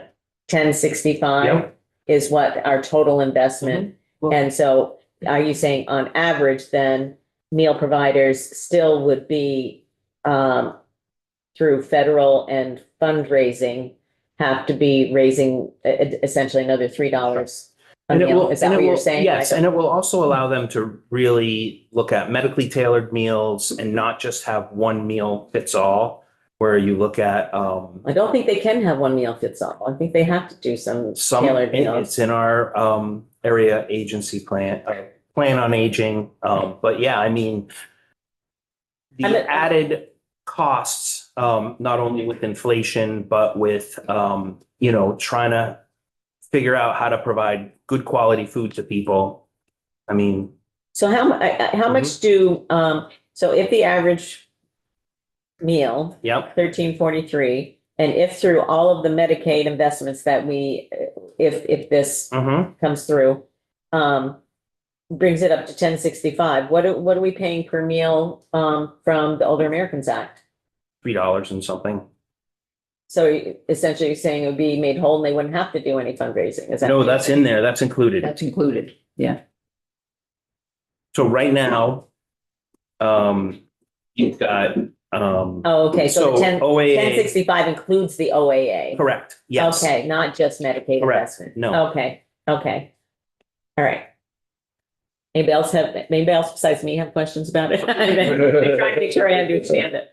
1065 Yep. is what our total investment. And so are you saying on average, then meal providers still would be through federal and fundraising have to be raising essentially another $3 a And it meal? will, Is that and what it you're will, saying? yes, and it will also allow them to really look at medically tailored meals and not just have one meal fits all, where you look at I don't think they can have one meal fits all. I think they have to do some tailored meals. it's in our area agency plan on aging. But yeah, I mean, the added costs, not only with inflation, but with trying to figure out how to provide good quality food to people. I mean, So how much do, so if the average meal, Yep, 1343. And if through all of the Medicaid investments that we, if this comes through, brings it up to 1065, what are we paying per meal, from the Older Americans Act? $3 and something. So essentially you're saying it would be made whole and they wouldn't have to do any fundraising, is that? No, that's in there, that's included. That's included. Yeah. So right now, you've got, Oh, okay, so the 10 OAA, 1065 includes the OAA. correct, yes. Okay, not just Medicaid Correct, investment. no. Okay, okay. All right. Anybody else besides me have questions about it? I'm trying to make sure I understand it.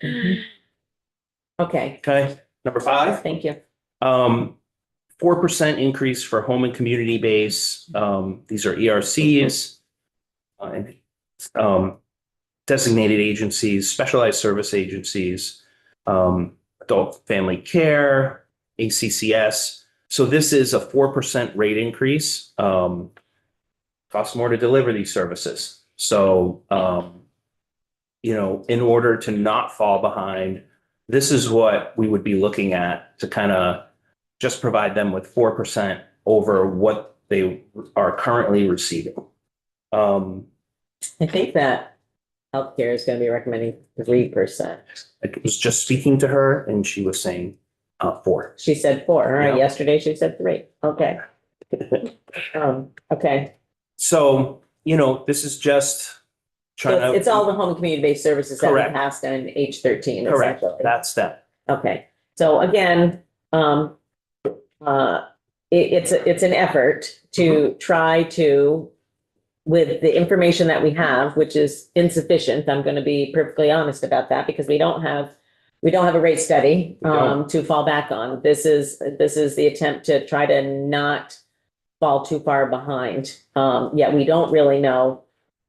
Okay, Okay, number 5. thank you. 4% increase for home and community base. These are ERCs. And designated agencies, specialized service agencies, adult family care, ACCS. So this is a 4% rate increase. Costs more to deliver these services. So, in order to not fall behind, this is what we would be looking at to kind of just provide them with 4% over what they are currently receiving. I think that healthcare is going to be recommending 3%. I was just speaking to her and she was saying 4. She said 4, all right, Yeah. yesterday she said 3, okay. Okay, So, this is just trying so to. it's all the home and community-based services that we Correct. passed on H13. Correct, essentially. that's that. Okay, so again, it's an effort to try to, with the information that we have, which is insufficient, I'm going to be perfectly honest about that, because we don't have a rate study We don't. to fall back on. This is the attempt to try to not fall too far behind. Yet we don't really know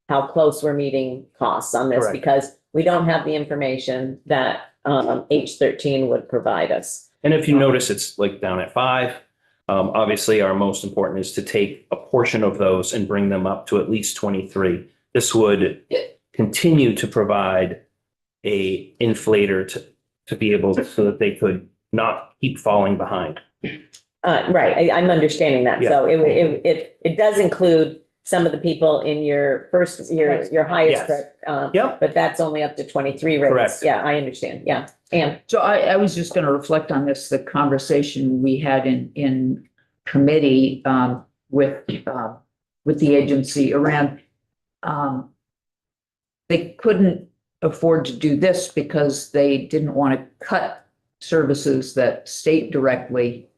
how close we're meeting costs on this, Correct. because we don't have the information that H13 would provide us. And if you notice, it's like down at 5. Obviously, our most important is to take a portion of those and bring them up to at least 23. This would continue to provide a inflator to be able to, so that they could not keep falling behind. Right, I'm understanding that. So it does include some of the people in your your highest. Yes. Yep. But that's only up to 23 rates. Correct. Yeah, I understand. Yeah. And So I was just going to reflect on this, the conversation we had in committee with the agency around they couldn't afford to do this because they didn't want to cut services that state directly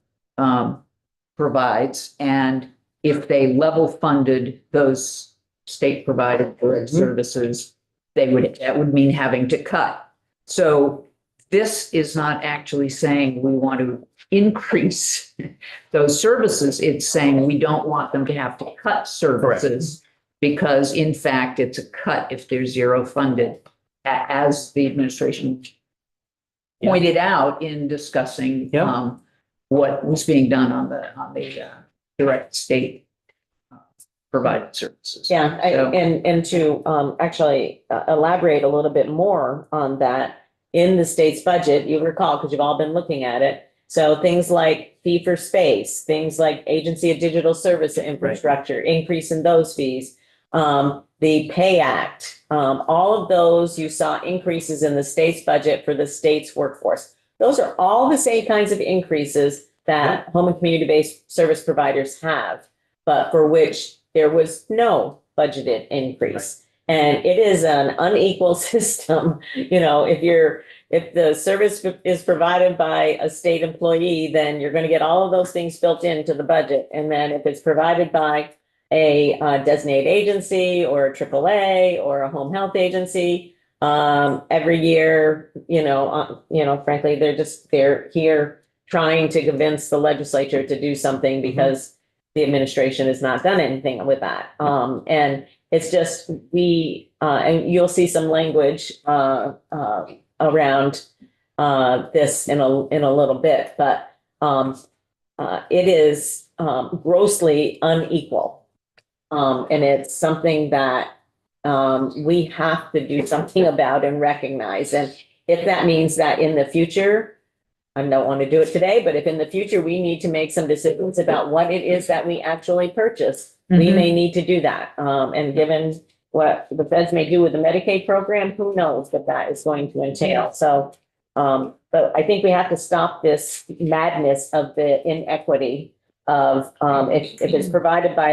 provides. And if they level funded those state provided direct services, that would mean having to cut. So this is not actually saying we want to increase those services. It's saying we don't want them to have to cut services because in fact, it's a cut if they're zero funded, as the administration pointed out in discussing what was being done on the direct state provided services. yeah, and to actually elaborate a little bit more on that, in the state's budget, you recall, because you've all been looking at it. So things like fee for space, things like Agency of Digital Service Infrastructure, increase in those fees, the Pay Act, all of those, you saw increases in the state's budget for the state's workforce. Those are all the same kinds of increases that home and community-based service providers have, but for which there was no budgeted increase. And it is an unequal system. If the service is provided by a state employee, then you're going to get all of those things built into the budget. And then if it's provided by a designated agency or a AAA or a home health agency, every year, frankly, they're here trying to convince the legislature to do something because the administration has not done anything with that. And it's just, and you'll see some language around this in a little bit, but it is grossly unequal. And it's something that we have to do something about and recognize. And if that means that in the future, I don't want to do it today, but if in the future we need to make some decisions about what it is that we actually purchase, we Mhm. may need to do that. And given what the feds may do with the Medicaid program, who knows what that is going to entail. So, but I think we have to stop this madness of the inequity of, if it's provided by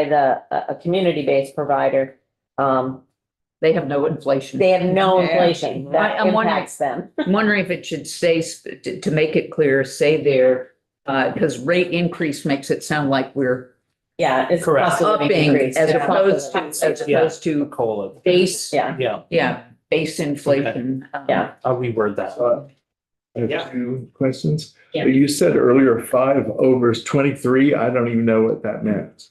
a community-based provider, They have no inflation. they have no Yeah. inflation that I'm wondering- impacts them. I'm wondering if it should say, to make it clear, say there, because rate increase makes it sound like we're Yeah, it's Correct. cost of living upping increase. as Yeah. opposed to, Yeah. to COLA. base, Yeah, Yeah, base inflation. Yeah. I'll reword that. I have Yeah. 2 questions. Yeah. You said earlier 5 over 23. I don't even know what that meant.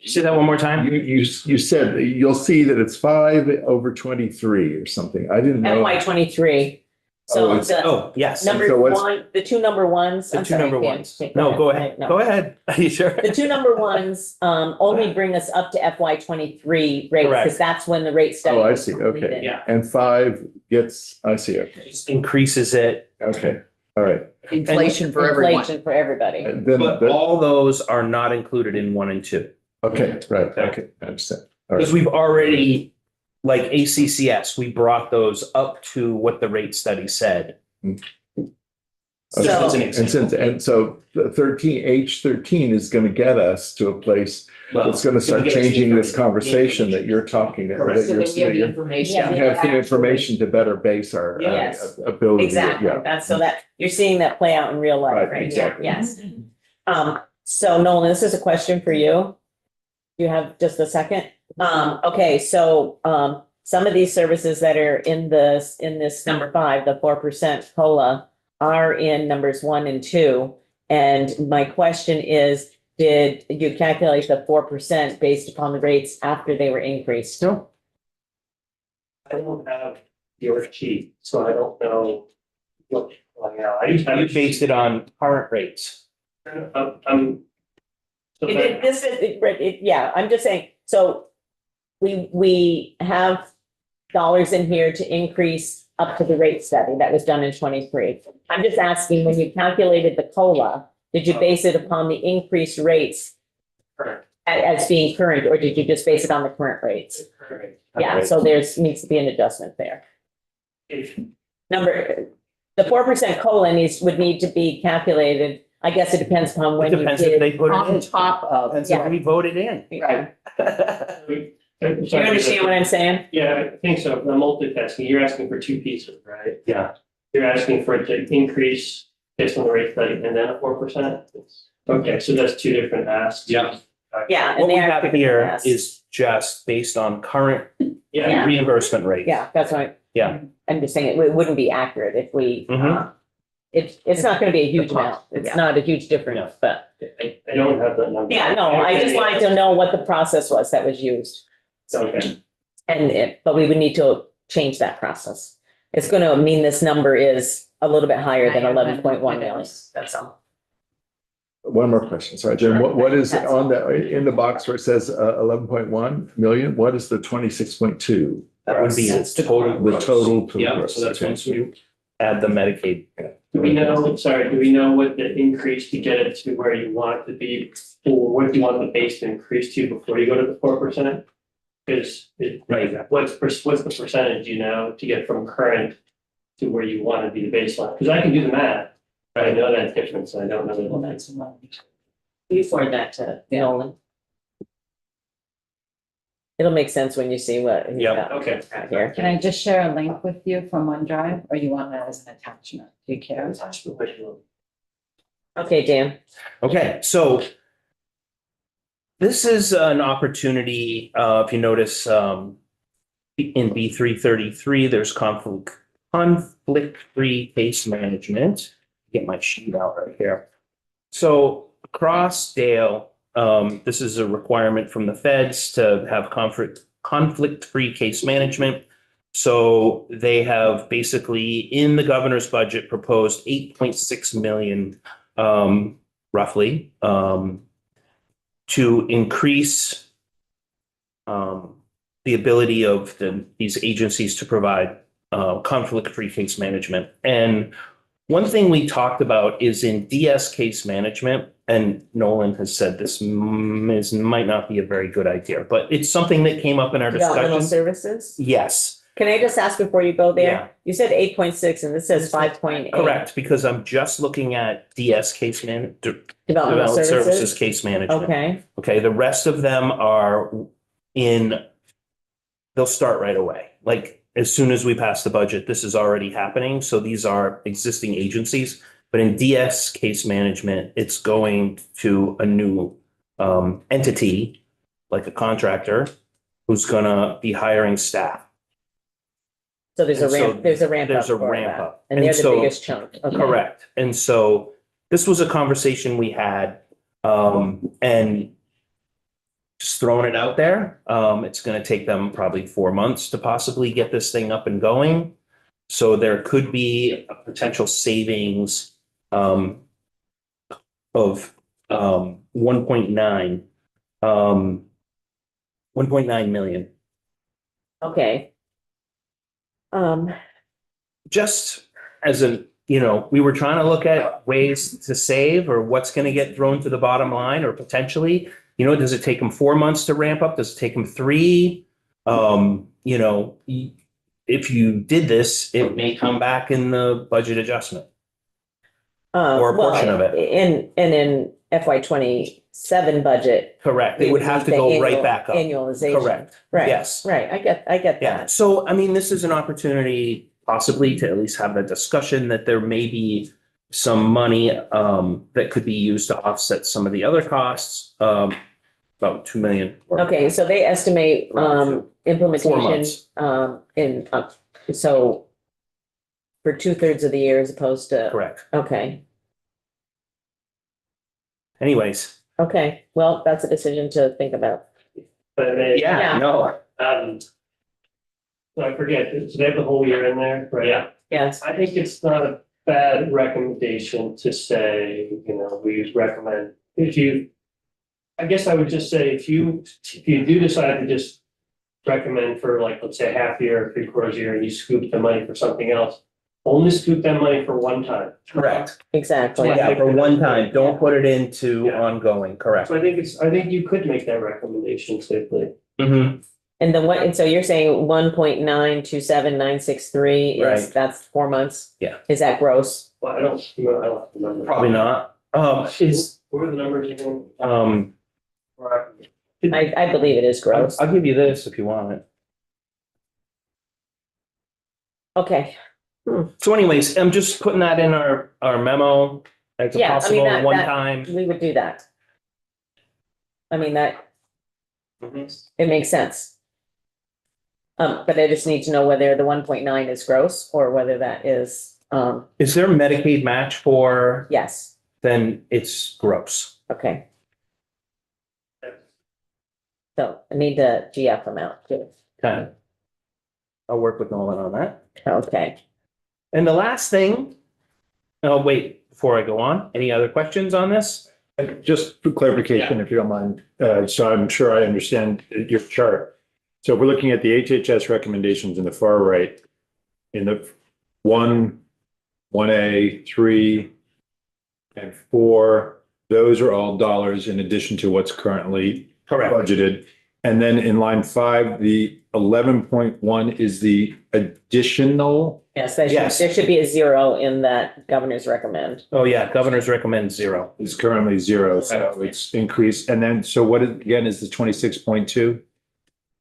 Say that one more time? You said that you'll see that it's 5 over 23 or something. I didn't know. FY 23. Oh, So it's- the Oh, yes. So number what's- one, the two number ones. The I'm two sorry, number Dan. ones. Okay, No, go ahead. No. Go ahead. Are you sure? The two number ones, only bring us up to FY 23 rates, Correct. because that's when the rate study. Oh, I was see. completed. Okay. Yeah. And 5 gets, I see. Okay. Just increases it, Okay. All right. Inflation for everyone. Inflation for everybody. And then, but all those are not included in 1 and 2. okay, right. Okay. I understand. All right. Because we've already, like ACCS, we brought those up to what the rate study said. So- Just as an And example. since, and so the 13, H13 is going to get us to a place that's going to start changing this conversation that you're talking about. Correct. So that we have the information. Yeah. Have the information to better base our Yes. ability. Exactly. Yeah. That's so that you're seeing that play out in real life Right, right here. exactly. Yes. So Nolan, this is a question for you. You have just a second? Okay, so, some of these services that are in this number 5, the 4% COLA, are in numbers 1 and 2. And my question is, did you calculate the 4% based upon the rates after they were increased? No. I don't have your sheet, so I don't know what, I just have. You based it on current rates. So that- This is, yeah, I'm just saying, so we have dollars in here to increase up to the rate study that was done in 23. I'm just asking, when you calculated the COLA, did you base it upon the increased rates Correct. as being current, or did you just base it on the current rates? Correct. Yeah, so needs to be an adjustment there. The 4% COLA would need to be calculated. I guess it depends upon It when you depends if did. they put it On in. top of. Depends if we voted in. Right. Do Do you understand what I'm saying? Yeah, I think so. The multitasking, you're asking for 2 pieces, right? Yeah. You're asking for it to increase based on the rate study and then a 4%? Okay, so that's 2 different asks. Yeah. Yeah. and What we they are have different here tasks. is just based on current Yeah, reimbursement rates. Yeah, that's right. Yeah. I'm just saying it wouldn't be accurate if we, Mhm. it's not gonna be a huge The amount. cost, It's yeah. not a huge difference, but I don't have that number. yeah, no, I just wanted to know what the process was that was used. Okay. But we would need to change that process. It's gonna mean this number is a little bit higher than 11.1 million. That's all. One more question. Sorry, Jim. What is on in the box where it says 11.1 million? What is the 26.2? That would be That's the total. The total. to the Yeah, gross. so that's Okay. once you add the Medicaid. Do we know what the increase to get it to where you want it to be? Or what do you want the base to increase to before you go to the 4%? Is Right. what's the percentage, to get from current to where you want to be the baseline? Because I can do the math, but I know that difference. I don't know Well, that. that's enough. You forward that to Nolan. It'll make sense when you see what. he's Yep. got Okay. out Here. Can I just share a link with you from OneDrive, or you want that as an attachment? Do you care? Okay, Dan. Okay, so this is an opportunity, if you notice, in B333, there's conflict-free case management. Get my sheet out right here. So across Dale, this is a requirement from the feds to have conflict-free case management. So they have basically in the governor's budget proposed 8.6 million roughly, to increase the ability of these agencies to provide conflict-free case management. And one thing we talked about is in DS case management, and Nolan has said this might not be a very good idea, but it's something that came up in our Developmental discussion. services? Yes, Can I just ask before you go there? Yeah. You said 8.6 and this says 5.8. correct, because I'm just looking at DS case Developmental development services services? case management. Okay, Okay, the rest of them are they'll start right away. Like, as soon as we pass the budget, this is already happening. So these are existing agencies. But in DS case management, it's going to a new entity, like a contractor, who's gonna be hiring staff. so there's a And so ramp, there's a ramp up there's a for ramp that. up. And And they're the so- biggest chunk. Okay. Correct. And so this was a conversation we had, and just throwing it out there. It's gonna take them probably 4 months to possibly get this thing up and going. So there could be a potential savings, of, 1.9, 1.9 million. Okay. Just as a, we were trying to look at ways to save or what's going to get thrown to the bottom line or potentially, does it take them 4 months to ramp up? Does it take them 3? If you did this, it may come back in the budget adjustment. Or a portion of it. In FY 27 budget. Correct. It would have to the go right annual- back up. Annualization. Correct. Right. Yes. Right. I get Yeah. that. So, I mean, this is an opportunity possibly to at least have a discussion that there may be some money that could be used to offset some of the other costs, about 2 million. Okay, so they estimate, implementation, months. So for 2/3 of the year as opposed to, Correct. okay, Anyways, okay, well, that's a decision to think about. But they, yeah, no, so I forget, so they have the whole year in there, right? Yeah. Yes, I think it's not a bad recommendation to say, we recommend, I guess I would just say, if you do decide to just recommend for like, let's say half year, 3/4 year, and you scoop the money for something else, only scoop that money for one time. correct. exactly. Yeah, for one time, don't put it into Yeah. ongoing, correct. So I think you could make that recommendation safely. Mhm. And so you're saying 1.927963 Right. is, that's 4 months? Yeah. Is that gross? Well, I don't remember. Probably not. What are the numbers again? I believe it is gross. I'll give you this if you want it. Okay, So anyways, I'm just putting that in our memo as a Yeah, I mean, possible that- one time. we would do that. I mean, that, it makes sense. But I just need to know whether the 1.9 is gross or whether that is, Is there a Medicaid match for, yes, then it's gross. okay. So I need the GF amount too. Okay. I'll work with Nolan on that. Okay. And the last thing, oh, wait, before I go on, any other questions on this? Just for clarification, if you don't mind, so I'm sure I understand your chart. So if we're looking at the HHS recommendations in the far right, in the 1A, 3, and 4, those are all dollars in addition to what's currently budgeted. And then in line 5, the 11.1 is the additional. Yes, Yes. there should be a 0 in that governor's recommend. Oh, yeah, governors recommend 0. Is currently 0, so it's increased. And then, so what again is the 26.2?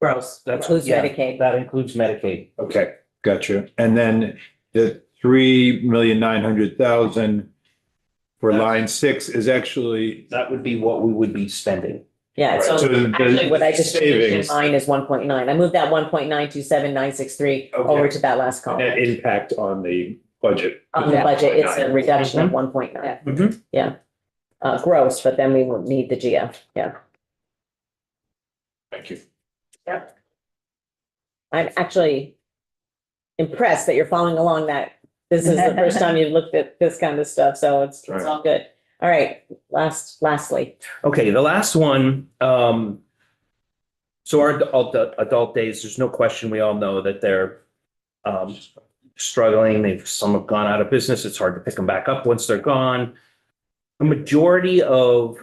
Gross. That's Includes yeah, Medicaid. That includes Medicaid. Okay, gotcha. And then the 3,900,000 for line 6 is actually. That would be what we would be spending. Yeah, so So the actually what I just finished in savings. mine is 1.9. I moved that 1.927963 Okay. over to that last column. Net impact on the budget. On the budget, it's a reduction of 1.9. Mhm. Yeah. Gross, but then we will need the GF, yeah. Thank you. I'm actually impressed that you're following along that. This is the first time you've looked at this kind of stuff, so it's all good. All right, lastly, Okay, the last one, so our adult days, there's no question, we all know that they're struggling. Some have gone out of business. It's hard to pick them back up once they're gone. A majority of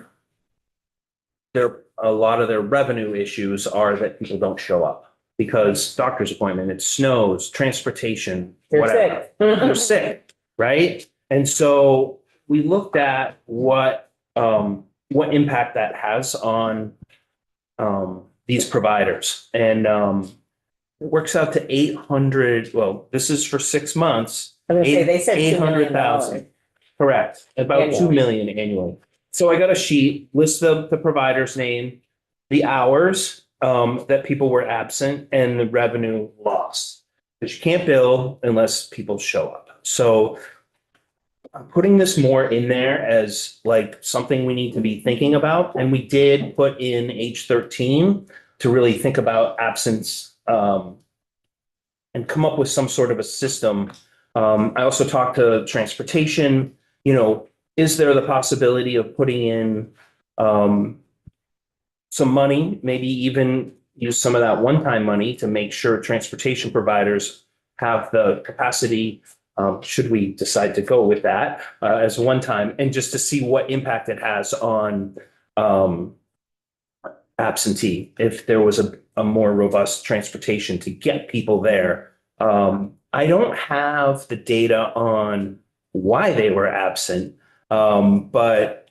a lot of their revenue issues are that people don't show up because doctor's appointment, it snows, transportation, They're whatever. sick. They're sick, right? And so we looked at what impact that has on these providers. And it works out to 800, well, this is for 6 months. I was gonna say, they said $2 million. 800,000. Correct, about 2 million annually. So I got a sheet, list the provider's name, the hours that people were absent, and the revenue lost. Because you can't bill unless people show up. So I'm putting this more in there as like something we need to be thinking about. And we did put in H13 to really think about absence and come up with some sort of a system. I also talked to transportation, is there the possibility of putting in some money, maybe even use some of that one-time money to make sure transportation providers have the capacity, should we decide to go with that as one time, and just to see what impact it has on absentee, if there was a more robust transportation to get people there. I don't have the data on why they were absent, but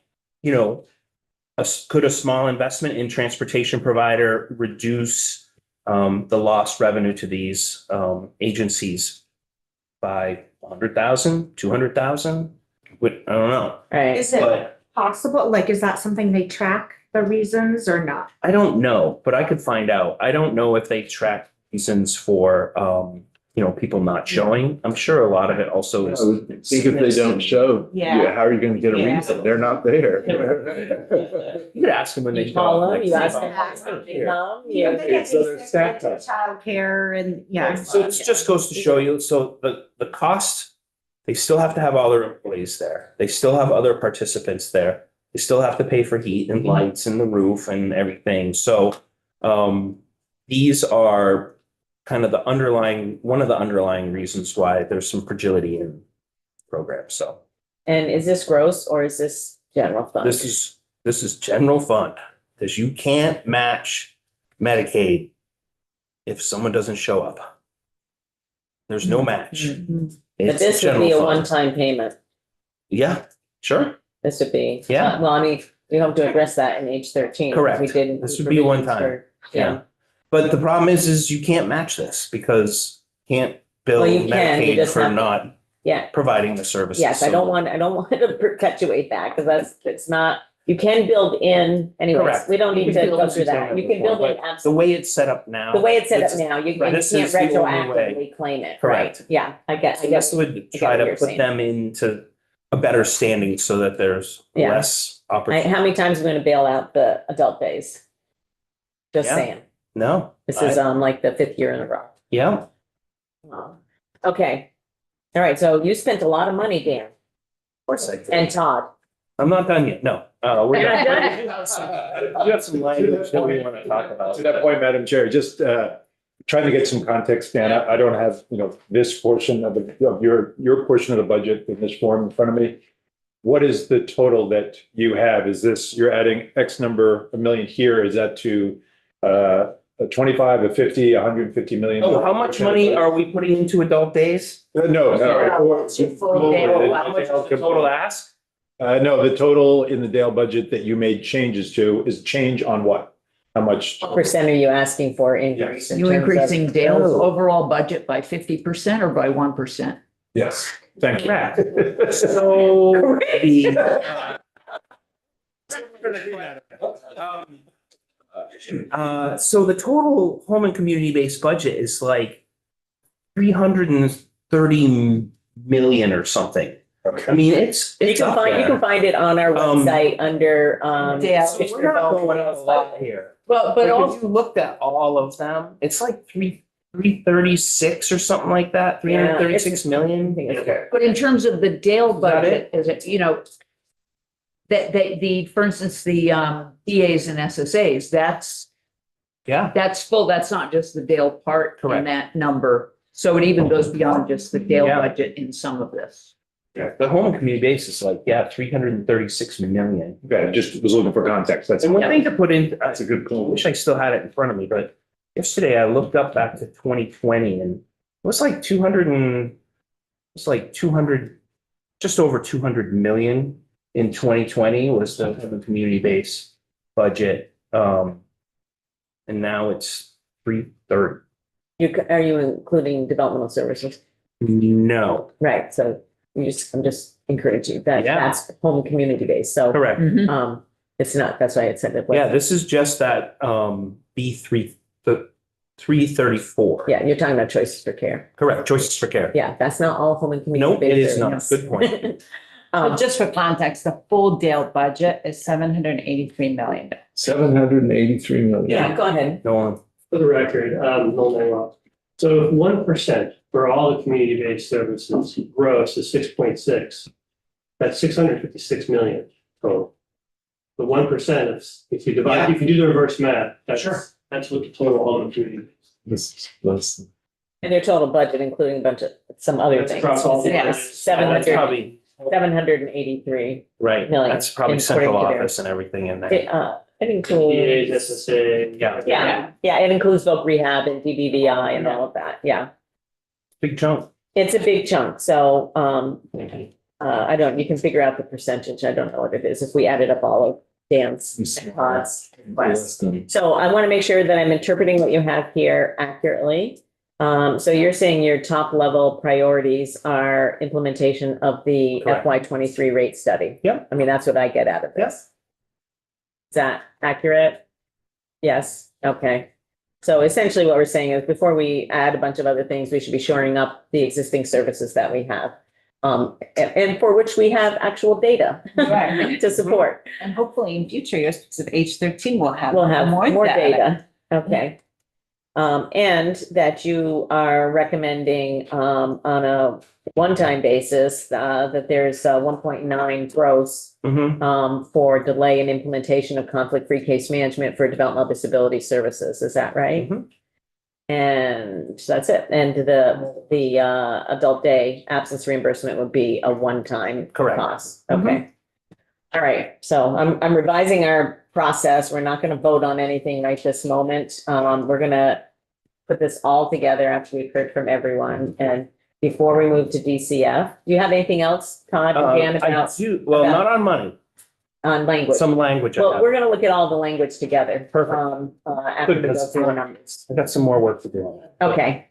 could a small investment in transportation provider reduce the lost revenue to these agencies by 100,000, 200,000? I don't know. Right. Is it But possible, like, is that something they track the reasons or not? I don't know, but I could find out. I don't know if they track reasons for people not showing. I'm sure a lot of it also is. I would think if they don't show, Yeah. how are you going to get a Yeah. reason? They're not there. You could ask them when they You show call up. them, like, you see ask about- them, they come, Yeah, you. they get So there's these staff things like childcare and, yes. So it just goes to show you, so the cost, they still have to have all their employees there. They still have other participants there. They still have to pay for heat and lights and the roof and everything. So these are kind of one of the underlying reasons why there's some fragility in programs. So And is this gross or is this general fund? this is general fund, because you can't match Medicaid if someone doesn't show up. There's no match. But It's this would general be a fund. one-time payment. Yeah, sure. This would be. Yeah. Well, I mean, we hope to address that in H13. Correct. We didn't. This would be a one-time. for- Yeah. But the problem is you can't match this because you can't bill Well, you can, you Medicaid just for have to- not Yeah, providing the services. yes, I So- don't want to perpetuate that because it's not, you can build in, anyways, Correct. we don't You need to can build go in through that. some You can build in but The absolutely. way it's set up now. The way it's set up it's- now, you right, and you this can't is the only way. retroactively claim it, Correct. right? Yeah, I guess. This would get try what to you're put saying. them into a better standing so that there's Yeah. less opportunity. How many times are we gonna bail out the adult days? Just Yeah. saying, No. this is like the 5th year in a row. Yeah. Okay, all right, so you spent a lot of money, Dan, Of course I did. and Todd. I'm not done yet. No. We're You're not done. done? You have some language that we want to talk about. To that point, Madam Chair, just trying to get some context, Dan, I don't have, this portion of your portion of the budget in this form in front of me. What is the total that you have? Is this, you're adding X number, a million here, is that to a 25, a 50, 150 million? Oh, how much money are we putting into adult days? No. It's your full day. How much is the total ask? No, the total in the Dale budget that you made changes to is change on what? How much? What percent are you asking for increase? in You terms of- increasing Dale's Oh. overall budget by 50% or by 1%? Yes, thank you. Correct. So so the total home and community-based budget is like 330 million or something. I mean, it's You can up find, you there. can find it on our website under, Yeah. We're not going up a lot here. But But also, if you looked at all of them, it's like 336 or something like that, 336 million. but in terms of the Dale that budget, is it, that for instance, the DAs and SSAs, Yeah, that's full, that's not just the Dale part in Correct. that number. So it even goes beyond just the Dale Yeah. budget in some of this. The home and community base is like, 336 million. Okay, just was looking for context. That's. And one thing to put in, That's a good I call. wish I still had it in front of me, but yesterday I looked up back to 2020 and it was like 200, just over 200 million in 2020 was the community base budget. And now it's 330. Are you including developmental services? No, Right, so I'm just encouraging that Yeah. that's home community based, so, correct. it's not, that's why it said it. Yeah, this is just that B3, the 334. Yeah, you're talking about choices for care. Correct, choices for care. Yeah, that's not all home and community. Nope, it is based not. Good point. So just for context, the full Dale budget is 783 million. 783 million. Yeah, go ahead. Go on. For the record, Noel Manlock. So if 1% for all the community-based services gross is 6.6, that's 656 million total. The 1% of, if you divide, if you do the reverse math, that's what the total all the community. This is less than. And your total budget, including a bunch of some other That's things. across all the Yes, areas. That's probably, 783. right, Million, that's probably according central to their- office and everything in there. It PAs, includes, SSA. yeah, it includes both rehab and DBVI and all of that, yeah. Big chunk. It's a big chunk, so, I don't, you can figure out the percentage, I don't know what it is, if we added up all of Dan's costs. Less than. So I want to make sure that I'm interpreting what you have here accurately. So you're saying your top level priorities are implementation of the Correct. FY 23 rate study? Yep. I mean, that's what I get out of this. Is that accurate? Yes, okay. So essentially what we're saying is before we add a bunch of other things, we should be shoring up the existing services that we have. And for which we have actual data Right. to support. And hopefully in future years, because of H13, we'll have. We'll have more data. Okay. And that you are recommending, on a one-time basis, that there's 1.9 gross, Mm-hmm. for delay in implementation of conflict-free case management for developmental disability services. Is that right? Mhm. And that's it. And the adult day absence reimbursement would be a one-time Correct. cost. Okay. All right. So I'm revising our process. We're not going to vote on anything right this moment. We're going to put this all together after we've heard from everyone. And before we move to DCF, do you have anything else, Todd and Dan, I about do, well, about- not on money, on language? some language I Well, have. we're going to look at all the language together. Perfect. After we go Because through the numbers. I got some more work to do on that. Okay.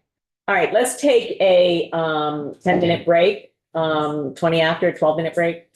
All right, let's take a 10-minute break, 20 after, 12-minute break.